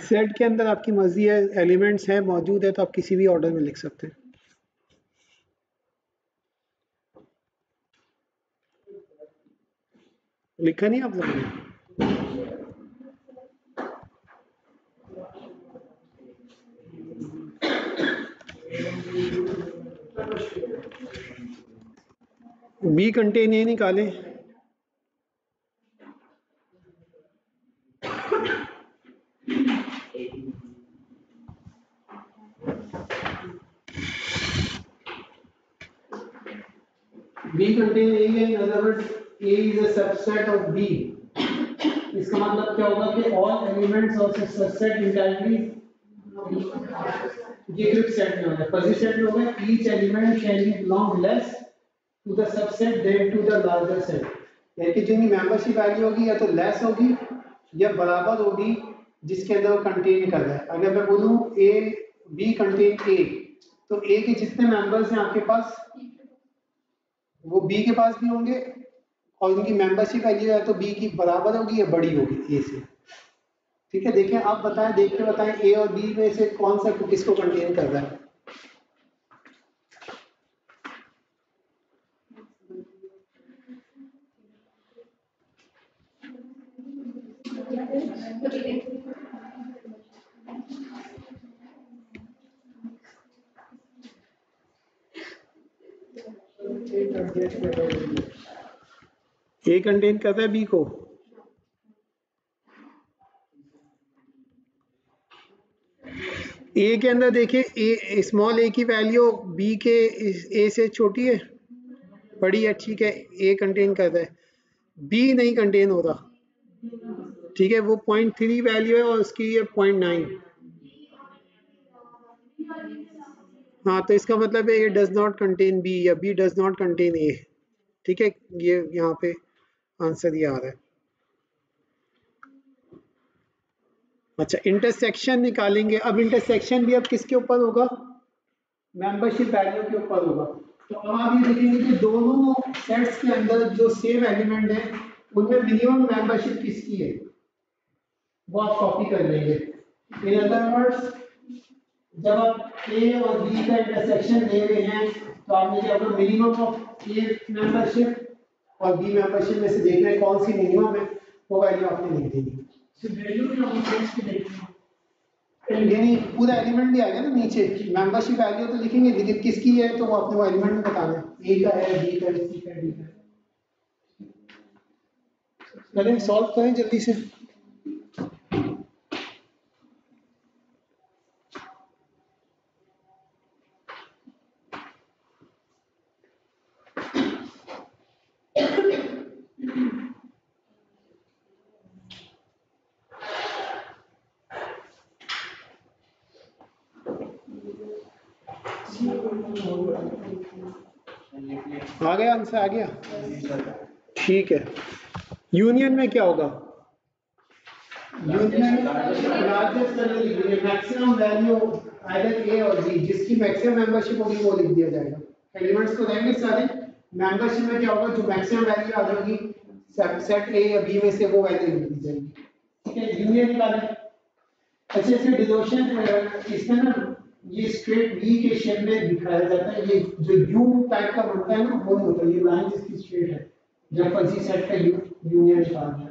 सेट के अंदर आपकी मर्जी है, एलिमेंट्स है मौजूद है तो आप किसी भी ऑर्डर में लिख सकते हैं। लिखा नहीं आप लोगों ने? बी कंटेन ए निकालें। B contain A है, in other words A is a subset of B। इसका मतलब क्या होगा कि all elements of a subset entirely ये ग्रुप सेट में होगा, फजी सेट में होगा। each element can be belong less to the subset than to the larger set। यानी कि जिनकी मेंबरशिप वैल्यू होगी या तो लेस होगी या बराबर होगी जिसके अंदर वो कंटेन कर रहा है। अगर मैं बोलूं A B कंटेन A तो A के जितने मेंबर्स हैं आपके पास वो B के पास भी होंगे और उनकी मेंबरशिप वैल्यू है तो B की बराबर होगी या बड़ी होगी A से। ठीक है, देखिए आप बताएं, देख के बताएं A और B में से कौन सा किसको कंटेन कर रहा है। A कंटेन करता है B को। A के अंदर देखिए A स्मॉल a की वैल्यू B के A से छोटी है, बड़ी है, ठीक है, A कंटेन करता है, B नहीं कंटेन होता, ठीक है, वो 0.3 वैल्यू है और उसकी ये 0.9। हाँ तो इसका मतलब है ये डज नॉट कंटेन B या B does not contain A। ठीक है, ये यहाँ पे आंसर ये आ रहा है। अच्छा, इंटरसेक्शन निकालेंगे। अब इंटरसेक्शन भी अब किसके ऊपर होगा? मेंबरशिप वैल्यू के ऊपर होगा। तो अब आप ये देखेंगे कि दोनों सेट्स के अंदर जो सेम एलिमेंट है उनमें मिनिमम मेंबरशिप किसकी है वो आप कॉपी कर लेंगे। इन अदर वर्ड्स जब आप A और B का इंटरसेक्शन ले रहे हैं तो आपने क्या होगा, मिनिमम ऑफ A मेंबरशिप और B मेंबरशिप में से देखना है कौन सी मिनिमम है, वो वैल्यू आपने लिख देनी। यानी पूरा एलिमेंट भी आएगा ना नीचे, मेंबरशिप वैल्यू तो लिखेंगे लेकिन किसकी है तो वो अपने वो एलिमेंट में बताना है, A का है, B का है, C का है, D का है। करें, सॉल्व करें जल्दी से। आ गया आंसर, आ गया, ठीक है। यूनियन में क्या होगा? यूनियन लार्जेस्ट वैल्यू लिखेंगे, मैक्सिमम वैल्यू आइदर A और B, जिसकी मैक्सिमम मेंबरशिप होगी वो लिख दिया जाएगा। एलिमेंट्स तो रहेंगे सारे, मेंबरशिप में क्या होगा, जो मैक्सिमम वैल्यू आ जाएगी सेट A या B में से वो वैल्यू लिख दी जाएगी। ठीक है, यूनियन निकालें। अच्छा, इसमें डिलोशन इसमें ना ये स्ट्रेट V के शेप में दिखाया जाता है, ये जो U टाइप का बनता है ना वो नहीं होता, ये लाइन जिसकी स्ट्रेट है जब फजी सेट का यूनियन निकालना है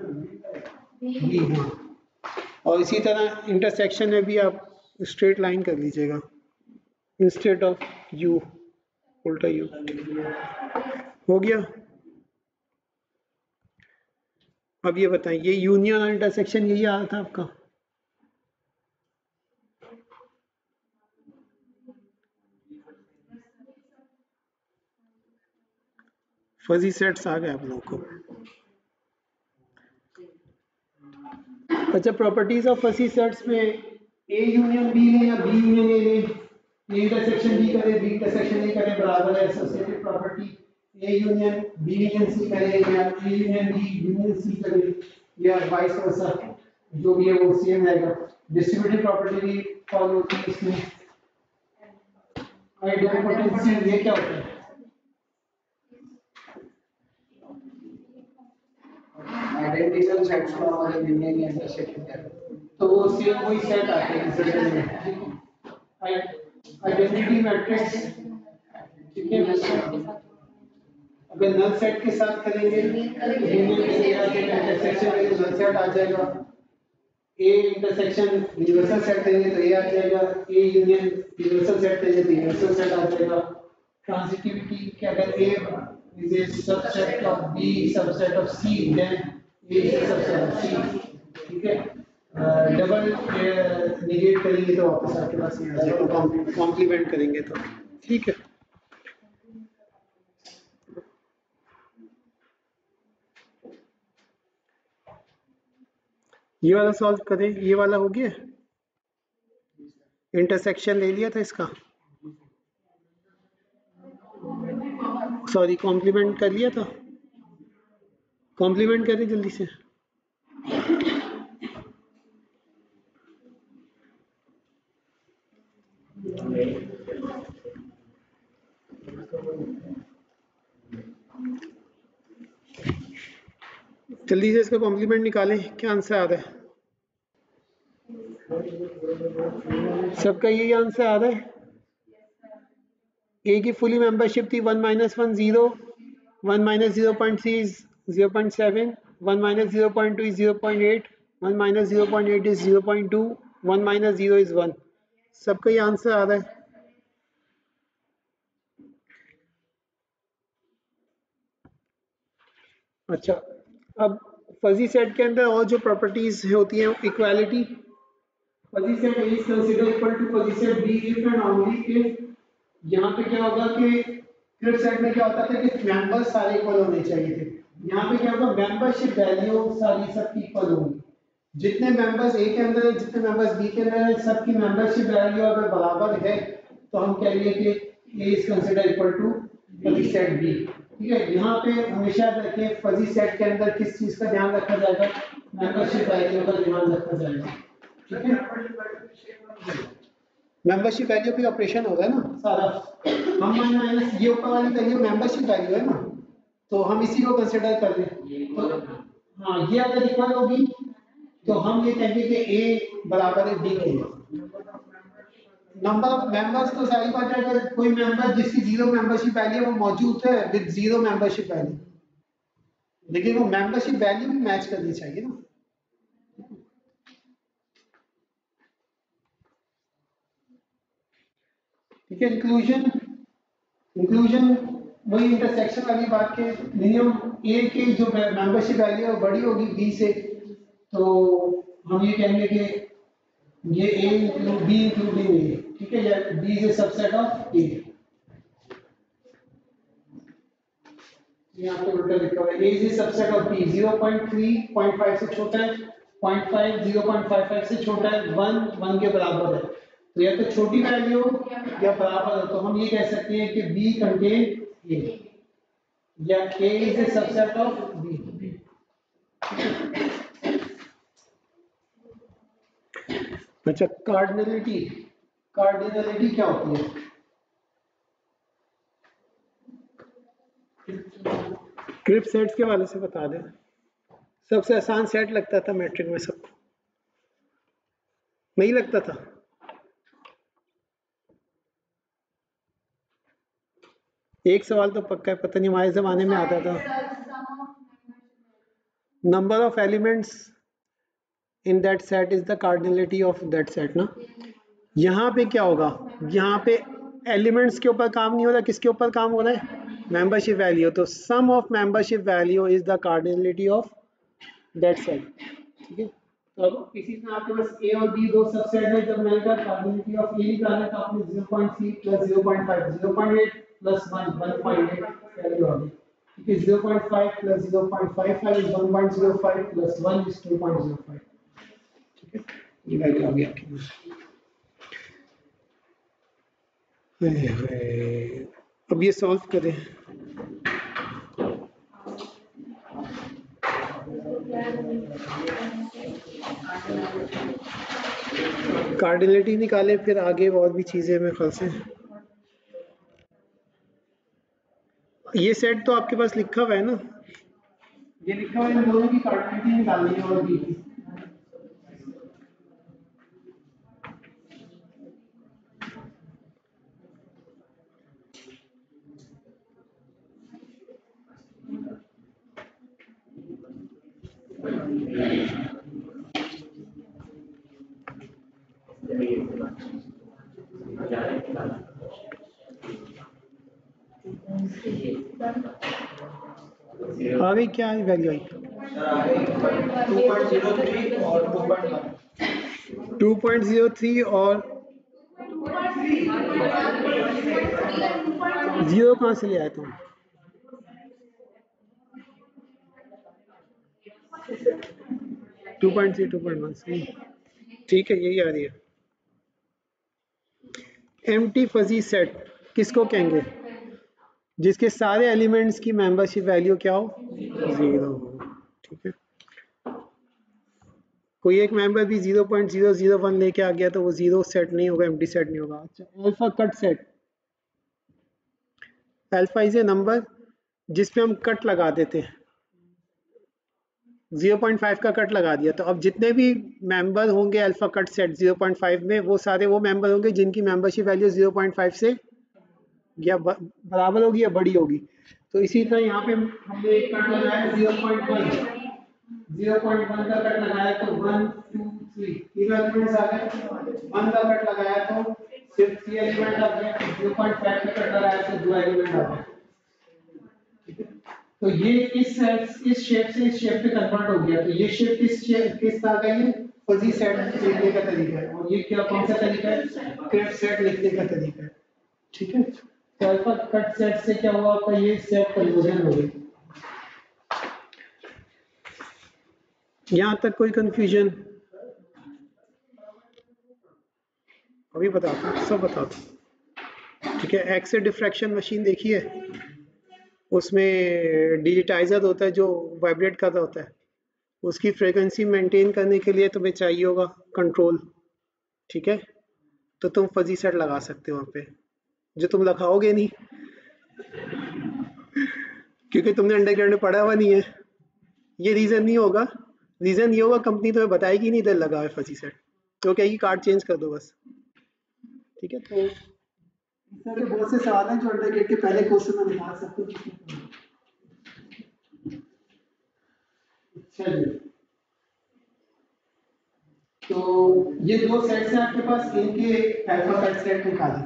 V। हाँ, और इसी तरह इंटरसेक्शन में भी आप स्ट्रेट लाइन कर लीजिएगा इंस्टेड ऑफ U, उल्टा U। हो गया। अब ये बताएं, ये यूनियन और इंटरसेक्शन यही आ रहा था आपका? फजी सेट्स आ गए आप लोगों को। अच्छा, प्रॉपर्टीज ऑफ फजी सेट्स में A यूनियन B ले या B यूनियन A ले, A इंटरसेक्शन B करे, B इंटरसेक्शन A करे, बराबर है associative property. A union B union C करे या A union B union C करे या वाइस वर्सा, जो भी है वो सेम रहेगा। डिस्ट्रीब्यूटिव प्रॉपर्टी भी फॉलो होती है इसमें। आइडेंटिटी ये क्या होता है? आइडेंटिकल सेट्स को हमारे यूनियन या इंटरसेक्शन कहते हैं। तो वो सेम वही सेट आते हैं रिजल्ट में। आइडेंटिटी मैट्रिक्स, ठीक है, अगर नल सेट के साथ करेंगे यूनियन या इंटरसेक्शन में नल सेट आ जाएगा। ए इंटरसेक्शन यूनिवर्सल सेट देंगे तो ए आ जाएगा, ए यूनियन यूनिवर्सल सेट देंगे तो यूनिवर्सल सेट आ जाएगा। ट्रांजिटिविटी कि अगर ए is a subset of B subset of C then A is a subset of C, ठीक है। डबल निगेट करेंगे तो वापस आपके पास ये आ जाएगा, कॉम्प्लीमेंट करेंगे तो ठीक है। ये वाला सॉल्व करें, ये वाला हो गया, इंटरसेक्शन ले लिया था इसका, सॉरी कॉम्प्लीमेंट कर लिया था, कॉम्प्लीमेंट करें जल्दी से। जल्दी से इसका कॉम्प्लीमेंट निकालें, क्या आंसर आ रहा है? सबका यही आंसर आ रहा है। ए की फुली मेंबरशिप थी 1 - 1 0, 1 - 0.3 is 0.7, 1 - 0.2 is 0.8, 1 - 0.8 is 0.2, 1 - 0 is 1। सबका ये आंसर आ रहा है। अच्छा, अब फजी सेट के अंदर और जो प्रॉपर्टीज होती हैं, equality, fuzzy set A is considered equal to fuzzy set B if and only if, यहाँ पे क्या होगा कि क्रिप सेट में क्या होता था कि मेंबर्स सारे इक्वल होने चाहिए थे। यहाँ पे क्या होगा, मेंबरशिप वैल्यू सारी सबकी इक्वल होंगी। जितने मेंबर्स ए के अंदर है, जितने मेंबर्स बी के अंदर है, सबकी मेंबरशिप वैल्यू अगर बराबर है तो हम कहेंगे कि A is consider equal to fuzzy set B, ठीक है। यहाँ पे हमेशा रखें फजी सेट के अंदर किस चीज का ध्यान रखा जाएगा, मेंबरशिप वैल्यू का ध्यान रखा जाएगा, ठीक है। मेंबरशिप वैल्यू पे ऑपरेशन होगा ना सारा, हम माइनस ये ऊपर वाली वैल्यू मेंबरशिप वैल्यू है ना, तो हम इसी को कंसीडर कर लें। तो हाँ, ये अगर इक्वल होगी तो हम ये कहेंगे कि ए बराबर है बी के। नंबर ऑफ मेंबर्स तो सारी बात है, अगर कोई मेंबर जिसकी जीरो मेंबरशिप वैल्यू वो मौजूद है विद जीरो मेंबरशिप वैल्यू, लेकिन वो मेंबरशिप वैल्यू भी मैच करनी चाहिए ना। ठीक है। इंक्लूजन वही इंटरसेक्शन वाली बात के, मिनिमम ए की जो मेंबरशिप वैल्यू है वो बड़ी होगी बी से, तो हम ये कहेंगे कि ये A include B including A, ठीक है, या B is a subset of A. यहाँ पे उल्टा लिखा हुआ है, A is a subset of B. 0.3 0.5 से छोटा है, 0.5 0.55 से छोटा है, 1 1 के बराबर है, तो या तो छोटी वैल्यू या बराबर है, तो हम ये कह सकते हैं कि बी कंटेन ए या A is a subset of B. अच्छा, कार्डिनलिटी, कार्डिनलिटी क्या होती है? क्रिप सेट्स के वाले से बता दें, सबसे आसान सेट लगता था मैट्रिक में सबको, नहीं लगता था? एक सवाल तो पक्का है, पता नहीं हमारे जमाने में आता था। Number of elements in that set is the cardinality of that set ना। यहाँ पे क्या होगा, यहाँ पे एलिमेंट्स के ऊपर काम नहीं हो रहा, किसके ऊपर काम हो रहा है, मेंबरशिप वैल्यू। तो sum of membership value is the cardinality of that set, ठीक है। तो अब इसी तरह आपके पास ए और बी दो सबसेट है, जब मैंने कहा कार्डिनलिटी ऑफ ए निकालना तो आपने 0.3 + 0.5 0.8 + 1 1.8 वैल्यू आ गई, ठीक है। 0.5 + 0.55 is 1.05 + 1 is 2.05, ठीक है, ये वैल्यू आ गई आपके पास। अब ये सॉल्व करें। कार्डिनलिटी निकालें, फिर आगे और भी चीजें मेरे ख्याल से ये सेट तो आपके पास लिखा हुआ है ना, ये लिखा हुआ है, इन दोनों की कंटिन्यूटी निकालनी है और भी। आ गई क्या वैल्यू आई? 2.03 और 2.1। 2.03 और 0 कहाँ से ले आया तुम? 2.3 2.1 सही, ठीक है, यही आ रही है। एम्प्टी फजी सेट किसको कहेंगे? जिसके सारे एलिमेंट्स की मेंबरशिप वैल्यू क्या हो? 0 हो, ठीक है। कोई एक मेंबर भी 0.001 लेके आ गया तो वो 0 सेट नहीं होगा, एम्प्टी सेट नहीं होगा। अच्छा, alpha cut set, alpha is a number जिसपे हम कट लगा देते हैं, 0.5 का कट लगा दिया, तो अब जितने भी मेंबर होंगे अल्फा कट सेट 0.5 में, वो सारे वो मेंबर होंगे जिनकी मेंबरशिप वैल्यू 0.5 से या बराबर होगी या बड़ी होगी। तो इसी तरह यहाँ पे हमने एक कट लगाया 0.1 का कट लगाया तो 1 2 3 तीन एलिमेंट्स आ गए। 1 का कट लगाया तो सिर्फ 3 एलिमेंट आ गए। 0.5 का कट लगाया तो 2 एलिमेंट आ गए। ठीक है, तो ये इस शेप से इस शेप पे कन्वर्ट हो गया। तो ये शेप किस तरह का, ये फजी सेट लिखने का तरीका है, और ये क्या कौन सा तरीका है? क्रिप्ट सेट लिखने का तरीका है। ठीक है, तो अल्फा कट सेट से क्या हुआ आपका, ये सेट कन्वर्जन हो गई। यहां तक कोई कंफ्यूजन? अभी बताता हूं, सब बताता हूं। ठीक है, एक्स रे डिफ्रैक्शन मशीन देखी है, उसमें डिजिटाइजर होता है जो वाइब्रेट कर रहा होता है, उसकी फ्रीक्वेंसी मेंटेन करने के लिए तुम्हें चाहिए होगा कंट्रोल। ठीक है, तो तुम फजी सेट लगा सकते हो वहाँ पे, जो तुम लगाओगे नहीं क्योंकि तुमने अंडरग्राउंड में पढ़ा हुआ नहीं है। ये रीज़न नहीं होगा, रीज़न ये होगा कंपनी तुम्हें बताएगी नहीं इधर लगा है फजी सेट, तो कहेगी कार्ड चेंज कर दो बस। ठीक है, तो इस तरह के बहुत से सवाल हैं जो अंडरग्रेड के पहले क्वेश्चन में निकाल सकते हो। चलिए, तो ये दो सेट्स हैं आपके पास, इनके अल्फा कट सेट निकालें।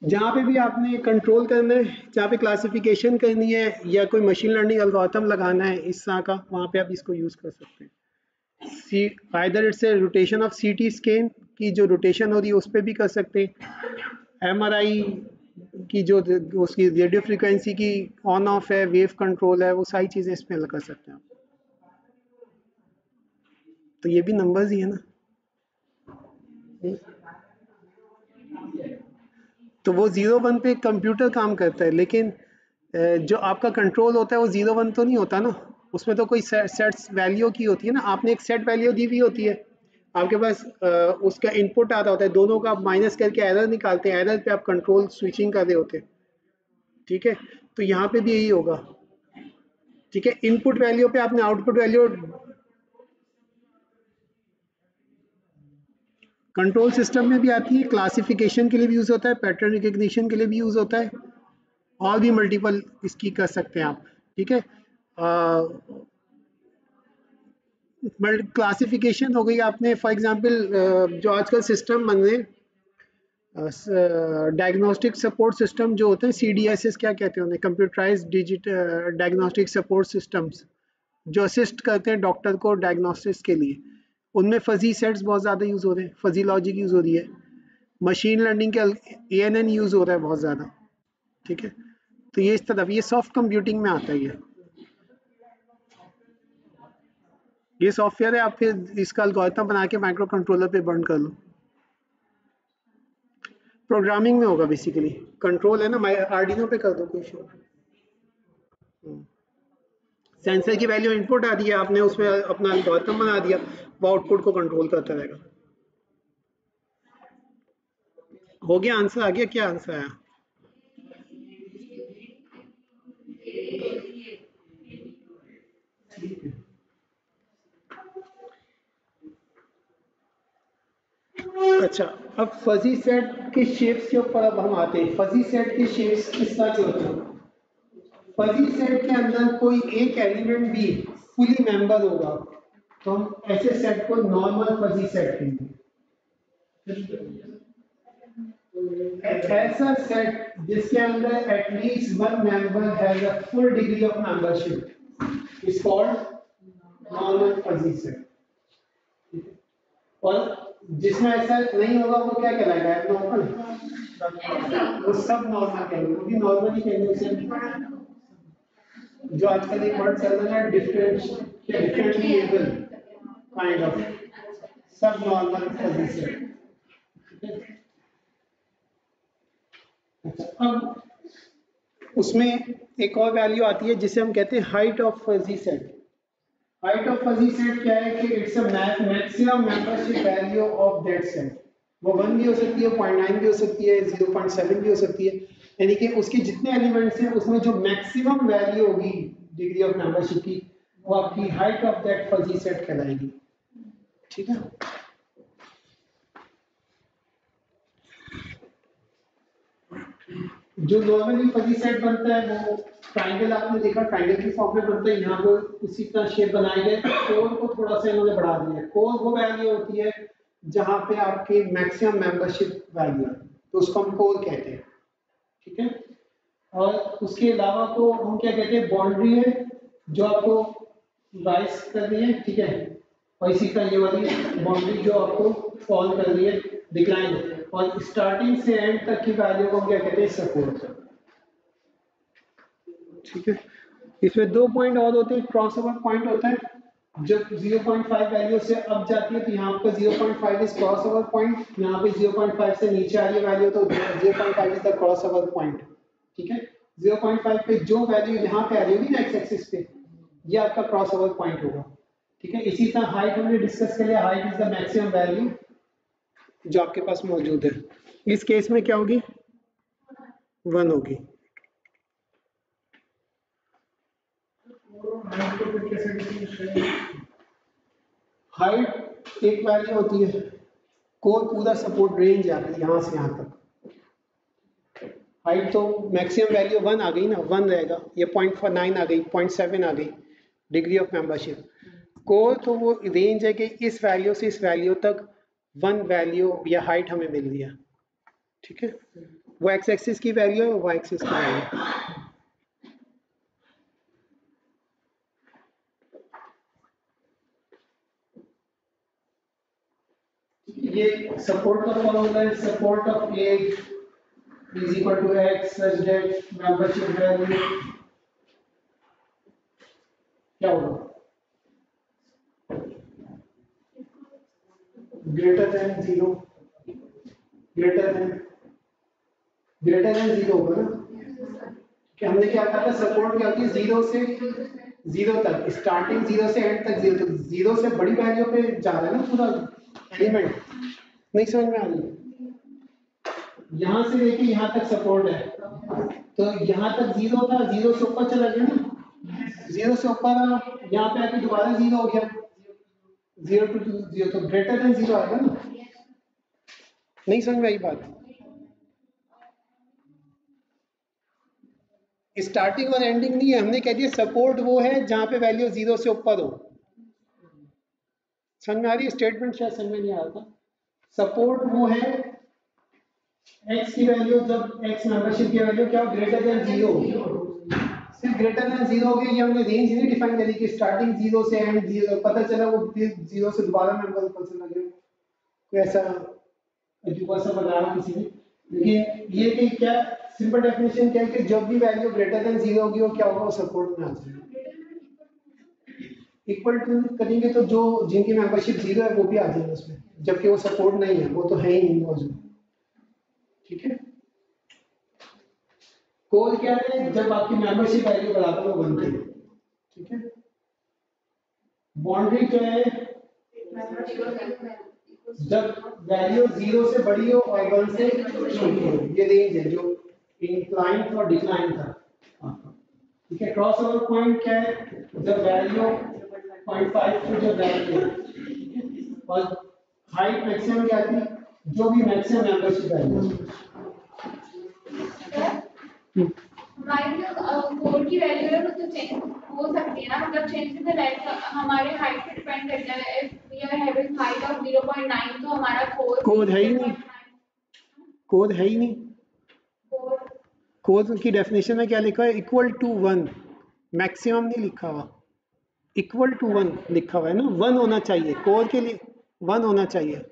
जहाँ पे भी आपने कंट्रोल करना है, जहाँ पे क्लासिफिकेशन करनी है या कोई मशीन लर्निंग एल्गोरिथम लगाना है इस तरह का, वहाँ पे आप इसको यूज़ कर सकते हैं। Either it's a rotation of CT scan की जो रोटेशन हो रही है उस पर भी कर सकते हैं, एमआरआई की जो उसकी रेडियो फ्रीक्वेंसी की ऑन ऑफ है, वेव कंट्रोल है, वो सारी चीज़ें इसमें कर सकते हैं। तो ये भी नंबर्स ही है ना, तो वो 0-1 पे कंप्यूटर काम करता है, लेकिन जो आपका कंट्रोल होता है वो 0-1 तो नहीं होता ना, उसमें तो कोई सेट्स वैल्यू की होती है ना। आपने एक सेट वैल्यू दी हुई होती है, आपके पास उसका इनपुट आता होता है, दोनों का आप माइनस करके एरर निकालते हैं, एरर पे आप कंट्रोल स्विचिंग कर रहे होते हैं। ठीक है, तो यहाँ पे भी यही होगा। ठीक है, इनपुट वैल्यू पे आपने आउटपुट वैल्यू, कंट्रोल सिस्टम में भी आती है, क्लासिफिकेशन के लिए भी यूज़ होता है, पैटर्न रिकग्निशन के लिए भी यूज़ होता है, और भी मल्टीपल इसकी कर सकते हैं आप। ठीक है, क्लासिफिकेशन हो गई आपने, फॉर एग्जांपल जो आजकल सिस्टम बन रहे हैं, डायग्नोस्टिक सपोर्ट सिस्टम जो होते हैं, CDSS क्या कहते हैं उन्हें, computerised digital diagnostic support systems, जो असिस्ट करते हैं डॉक्टर को डायग्नोसिस के लिए, उनमें फजी सेट्स बहुत ज़्यादा यूज़ हो रहे हैं, फजी लॉजिक यूज़ हो रही है, मशीन लर्निंग के ANN यूज़ हो रहा है बहुत ज़्यादा। ठीक है, तो ये इस तरफ, ये सॉफ्ट कंप्यूटिंग में आता है। ये सॉफ्टवेयर है, आप फिर इसका एल्गोरिथम बना के माइक्रो कंट्रोलर पे बर्न कर लो। प्रोग्रामिंग में होगा बेसिकली, कंट्रोल है ना, आर्डिनो पे कर दो कोई इशू। सेंसर की वैल्यू इनपुट आ दी है, आपने उसमें अपना एल्गोरिथम बना दिया, वो आउटपुट को कंट्रोल करता रहेगा। हो गया आंसर? आ गया? क्या आंसर आया? अच्छा, अब फजी सेट के शेप्स के ऊपर अब हम आते हैं। फजी सेट के शेप्स किस तरह के होते हैं? फजी सेट के अंदर कोई एक एलिमेंट भी फुली मेंबर होगा तो हम ऐसे सेट को नॉर्मल फजी सेट कहेंगे। ऐसा सेट जिसके अंदर at least one member has a full degree of membership is called normal fuzzy set. और जिसमें ऐसा नहीं होगा वो क्या कहलाएगा? एबनॉर्मल। वो सब नॉर्मल कहेंगे, वो भी नॉर्मल ही कहेंगे उसे। जो आजकल एक वर्ड चल रहा है डिफरेंटली एबल काइंड ऑफ सब नॉर्मल फजी सेट। अब उसमें एक और वैल्यू आती है जिसे हम कहते हैं height of fuzzy set. Height of fuzzy set क्या है कि it's a maximum membership value of that set. वो 1 भी हो सकती है, 0.9 भी हो सकती है, 0.7 भी हो सकती है। यानी कि उसके जितने एलिमेंट्स हैं उसमें जो मैक्सिमम वैल्यू होगी डिग्री ऑफ मेंबरशिप की वो आपकी height of that fuzzy set कहलाएगी। ठीक है। जो नॉर्मली फजी सेट बनता है वो ट्रायंगल, आपने देखा ट्रायंगल की फॉर्म में बनता है। यहाँ पर उसी तरह शेप बनाए गए, कोर को थोड़ा सा इन्होंने बढ़ा दिया है। कोर वो वैल्यू होती है जहाँ पे आपके मैक्सिमम मेंबरशिप वैल्यू है, तो उसको हम कोर कहते हैं। ठीक है। और उसके अलावा को हम क्या कहते हैं? बाउंड्री है जो आपको राइज कर रही है। ठीक है। और इसी तरह ये वाली बाउंड्री जो आपको फॉल कर रही है, डिक्लाइन। और स्टार्टिंग से एंड तक की वैल्यू को क्या कहते हैं? सपोर्ट। ठीक है। इसमें 2 पॉइंट और होते हैं। क्रॉस ओवर पॉइंट होता है जब 0.5 वैल्यू से अब जाती है तो यहाँ पर 0.5 इज क्रॉस ओवर पॉइंट। यहाँ पे 0.5 से नीचे आ रही है वैल्यू तो 0.5 is the cross over point. ठीक है। 0.5 पे जो वैल्यू यहाँ पे आ रही होगी ना एक्स एक्सिस पे, ये आपका क्रॉस ओवर पॉइंट होगा। ठीक है। इसी तरह हाइट हमने डिस्कस कर लिया। Height is the maximum value जो आपके पास मौजूद है। इस केस में क्या होगी? 1 होगी। हाइट एक वैल्यू होती है, कोर पूरा सपोर्ट रेंज है यहाँ से यहाँ तक। हाइट तो मैक्सिमम वैल्यू 1 आ गई ना, 1 रहेगा। ये 0.9 आ गई, 0.7 आ गई डिग्री ऑफ मेंबरशिप। कोर तो वो रेंज है कि इस वैल्यू से इस वैल्यू तक 1 वैल्यू या हाइट हमें मिल रही है। ठीक है। वो एक्स एक्सिस की वैल्यू है, वाई एक्सिस की वैल्यू। ये सपोर्ट का फॉर्मूला है। Support of A is equal to X such that membership value क्या होगा? ग्रेटर देन 0, ग्रेटर देन 0 होगा ना। कि हमने क्या कहा था? सपोर्ट क्या होती है? 0 से 0 तक, स्टार्टिंग 0 से एंड तक 0 तक। 0 से बड़ी वैल्यू पे जा रहा है ना पूरा एलिमेंट। नहीं समझ में आ रही? यहाँ से लेके यहाँ तक सपोर्ट है, तो यहाँ तक 0 था, 0 से ऊपर चला गया ना। 0 से ऊपर यहाँ पे आके दोबारा 0 हो गया, 0 to 0, तो ग्रेटर देन 0 आएगा ना। नहीं समझ में आई बात? स्टार्टिंग और एंडिंग नहीं है, हमने कह दिया सपोर्ट वो है जहां पे वैल्यू 0 से ऊपर हो। समझ में आ रही है? स्टेटमेंट शायद समझ में नहीं आ रहा था। सपोर्ट वो है x की वैल्यू, जब x मेंबरशिप की वैल्यू क्या हो? ग्रेटर देन 0 हो। सिर्फ ग्रेटर देन 0 हो गया, ये हमने रेंज नहीं डिफाइन करी कि स्टार्टिंग 0 से एंड 0। पता चला वो 0 से दोबारा मेंबर ऊपर से लगे, कोई ऐसा अजूबा सा बना रहा किसी ने। लेकिन ये कि क्या सिंपल डेफिनेशन क्या है कि जब भी वैल्यू ग्रेटर देन 0 होगी वो क्या होगा? वो सपोर्ट में आ जाएगा। इक्वल टू करेंगे तो जो जिनकी मेंबरशिप 0 है वो भी आ जाएंगे उसमें, जबकि वो सपोर्ट नहीं है, वो तो है ही नहीं मौजूद। ठीक है। कोर क्या है? जब आपकी मेंबरशिप वैल्यू बराबर हो 1 के। ठीक है। बाउंड्री क्या है? जब वैल्यू 0 से बड़ी हो और 1 से छोटी हो। ये रेंज है जो इंक्लाइन और डिक्लाइन था। ठीक है। क्रॉस ओवर पॉइंट क्या है? जब वैल्यू 0.5 to जो वैल्यू और हाइट मैक्सिमम क्या थी? जो भी मैक्सिमम मेंबरशिप वैल्यू। हमारी जो कोड की वैल्यू है वो तो चेंज हो सकती है ना, मतलब चेंज इन द लाइक हमारे हाइट पे डिपेंड करता है। If we are having height of 0.9 तो हमारा कोड है ही नहीं, कोड है ही नहीं। कोड की डेफिनेशन में क्या लिखा है? इक्वल टू 1, मैक्सिमम नहीं लिखा हुआ, इक्वल टू 1 लिखा हुआ है ना, 1 होना चाहिए कोड के लिए, 1 होना चाहिए।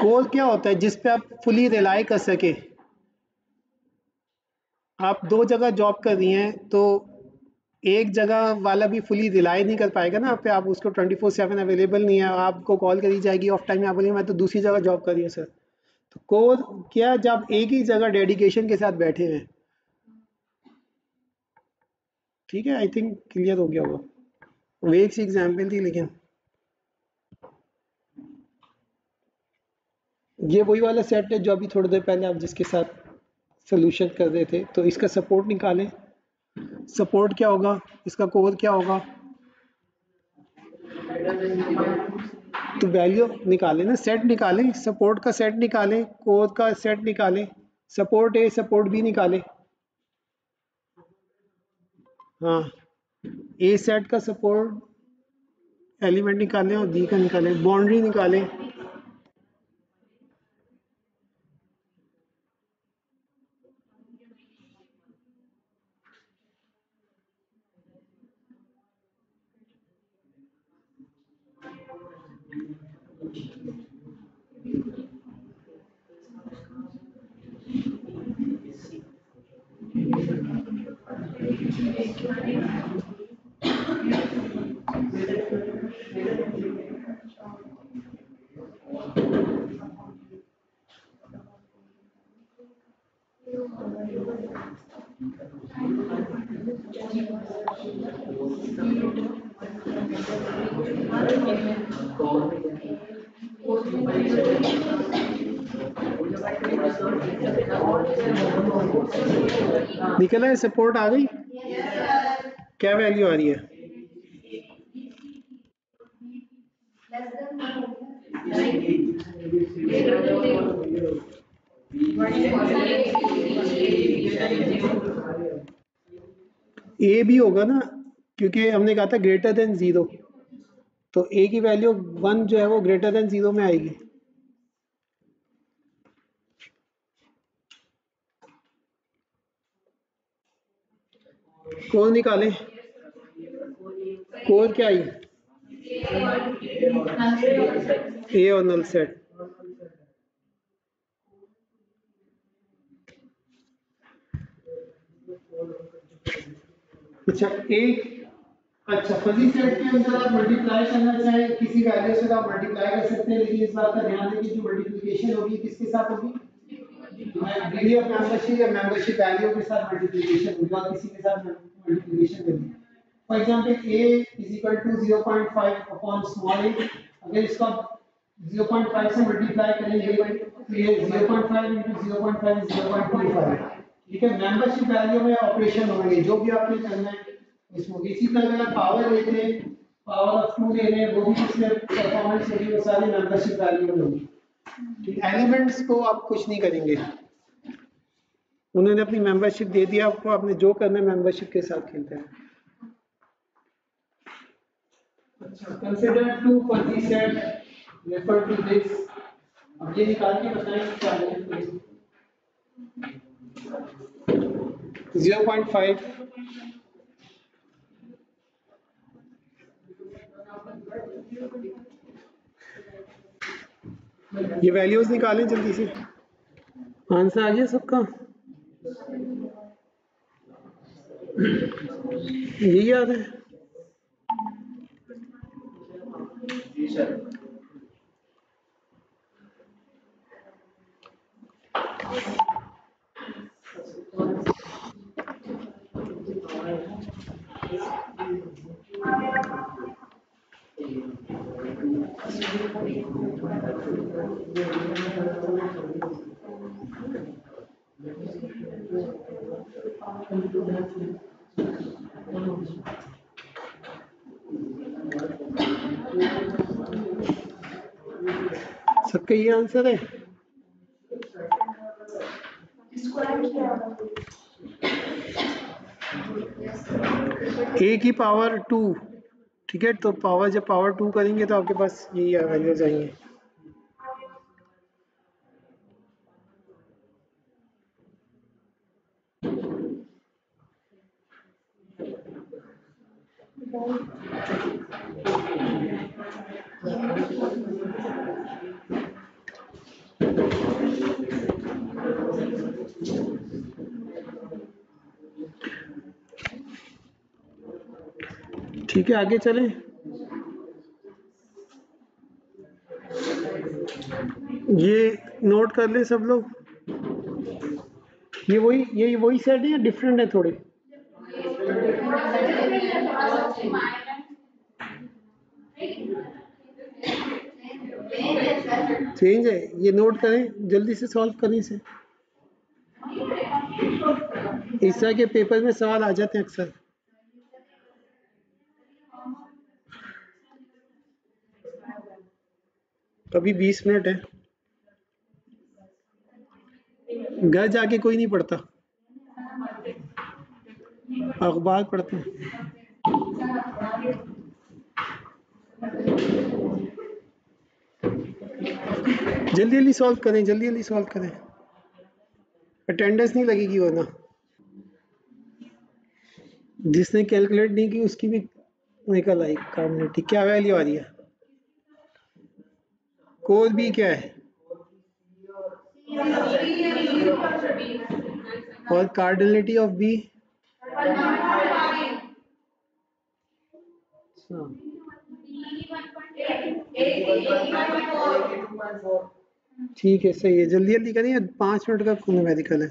कोर क्या होता है? जिस पे आप फुली रिलाई कर सके। आप दो जगह जॉब कर रही हैं तो एक जगह वाला भी फुली रिलाई नहीं कर पाएगा ना आप पे, आप उसको 24/7 अवेलेबल नहीं है, आपको कॉल करी जाएगी ऑफ टाइम, आप बोलिए मैं तो दूसरी जगह जॉब कर रही हूँ सर। तो कोर क्या, जब एक ही जगह डेडिकेशन के साथ बैठे हैं। ठीक है, आई थिंक क्लियर हो गया होगा। वो एक सी एग्जाम्पल थी, लेकिन ये वही वाला सेट है जो अभी थोड़ी देर पहले आप जिसके साथ सोल्यूशन कर रहे थे। तो इसका सपोर्ट निकालें। सपोर्ट क्या होगा? इसका कोड क्या होगा? तो वैल्यू निकालें ना, सेट निकालें, सपोर्ट का सेट निकालें, कोड का सेट निकालें, सपोर्ट ए सपोर्ट बी निकालें। हाँ, ए सेट का सपोर्ट एलिमेंट निकालें और बी का निकालें, बाउंड्री निकालें। निकला है, सपोर्ट आ गई। क्या वैल्यू आ रही है? ए भी होगा ना, क्योंकि हमने कहा था ग्रेटर देन 0, तो ए की वैल्यू 1 जो है वो ग्रेटर देन 0 में आएगी। कोड निकालें। कोड क्या आई? ए और नल सेट। अच्छा, एक अच्छा फजी सेट के अंदर आप मल्टीप्लाई करना चाहें किसी वैल्यू से, तो आप मल्टीप्लाई कर सकते हैं, लेकिन इस बात का ध्यान दें कि जो मल्टीप्लिकेशन होगी किसके साथ होगी? डिग्री ऑफ मेंबरशिप या मेंबरशिप वैल्यू के साथ मल्टीप्लिकेशन होगी, और किसी के साथ मल्टीप्लिकेशन होगी। For example a is equal to 0.5 upon small a, अगर इसका 0.5 से मल्टीप्लाई करेंगे तो ये 0.5 into 0.5 is 0.25। ठीक है, मेंबरशिप वैल्यू में ऑपरेशन होंगे जो भी आपने करना है इसमें। इसी तरह अगर पावर लेते हैं, पावर ऑफ 2 ले रहे हैं, वो भी इसमें परफॉर्मेंस होगी, वो सारी मेंबरशिप वैल्यू में होगी। ठीक, एलिमेंट्स को आप कुछ नहीं करेंगे, उन्होंने अपनी मेंबरशिप दे दिया आपको, आपने जो करना है मेंबरशिप के साथ खेलते हैं। अच्छा, consider two fuzzy set refer to this. अब ये निकाल के बताएं क्या है। 0.5 ये वैल्यूज निकालें जल्दी से। आंसर आ गया सबका? यही याद है? सबका ये आंसर है? ए की पावर 2, ठीक है, तो पावर जब पावर 2 करेंगे तो आपके पास यही वैल्यूज आएंगे। ठीक है, आगे चलें। ये नोट कर लें सब लोग। ये वही सेट है या डिफरेंट है थोड़े? चेंज है, ये नोट करें, जल्दी से सॉल्व करें इसे। इस तरह के पेपर में सवाल आ जाते हैं अक्सर। अभी 20 मिनट है, घर जाके कोई नहीं पढ़ता, अखबार पढ़ते हैं। जल्दी जल्दी सॉल्व करें, जल्दी जल्दी सॉल्व करें, अटेंडेंस नहीं लगेगी वरना। जिसने कैलकुलेट नहीं की उसकी भी निकल आई कार्डिनलिटी। क्या वैल्यू आ रही है? कोर बी क्या है और कार्डिनलिटी ऑफ बी? ठीक है, सही है, जल्दी जल्दी करिए, 5 मिनट का न्यूमेरिकल है।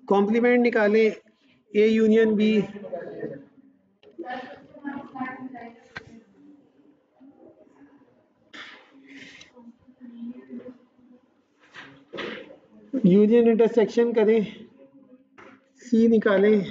कॉम्प्लीमेंट निकालें, A union B. Union intersection करें, सी निकालें।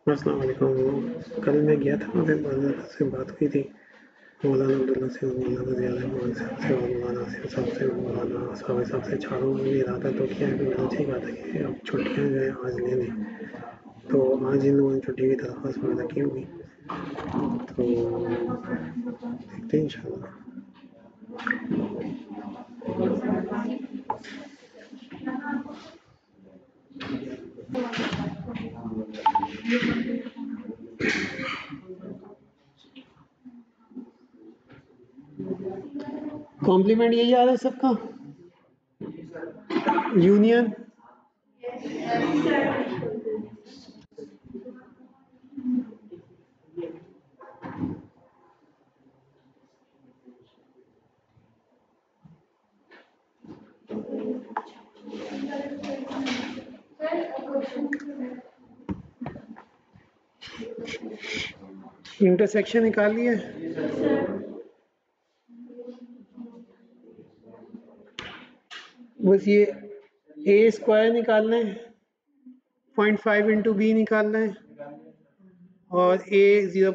अस्सलाम वालेकुम। कल मैं गया था, वहाँ पे मौलाना से बात हुई थी, मौलाना अब्दुल्ला से, मौलाना ज़ियाद अहमद से, मौलाना साहब से, मौलाना साहब से, चारों ने इरादा तो किया है। मैंने उनसे कहा था कि अब छुट्टियाँ जो है आज ले लें, तो आज इन लोगों ने छुट्टी की दरख्वास्त वगैरह की होगी, तो देखते हैं इंशाल्लाह। कॉम्प्लीमेंट यही आ रहा है सबका? यूनियन इंटरसेक्शन निकाल लिया। बस ये ए स्क्वायर निकालना है, 0.5 इंटू बी निकालना है, और ए 0.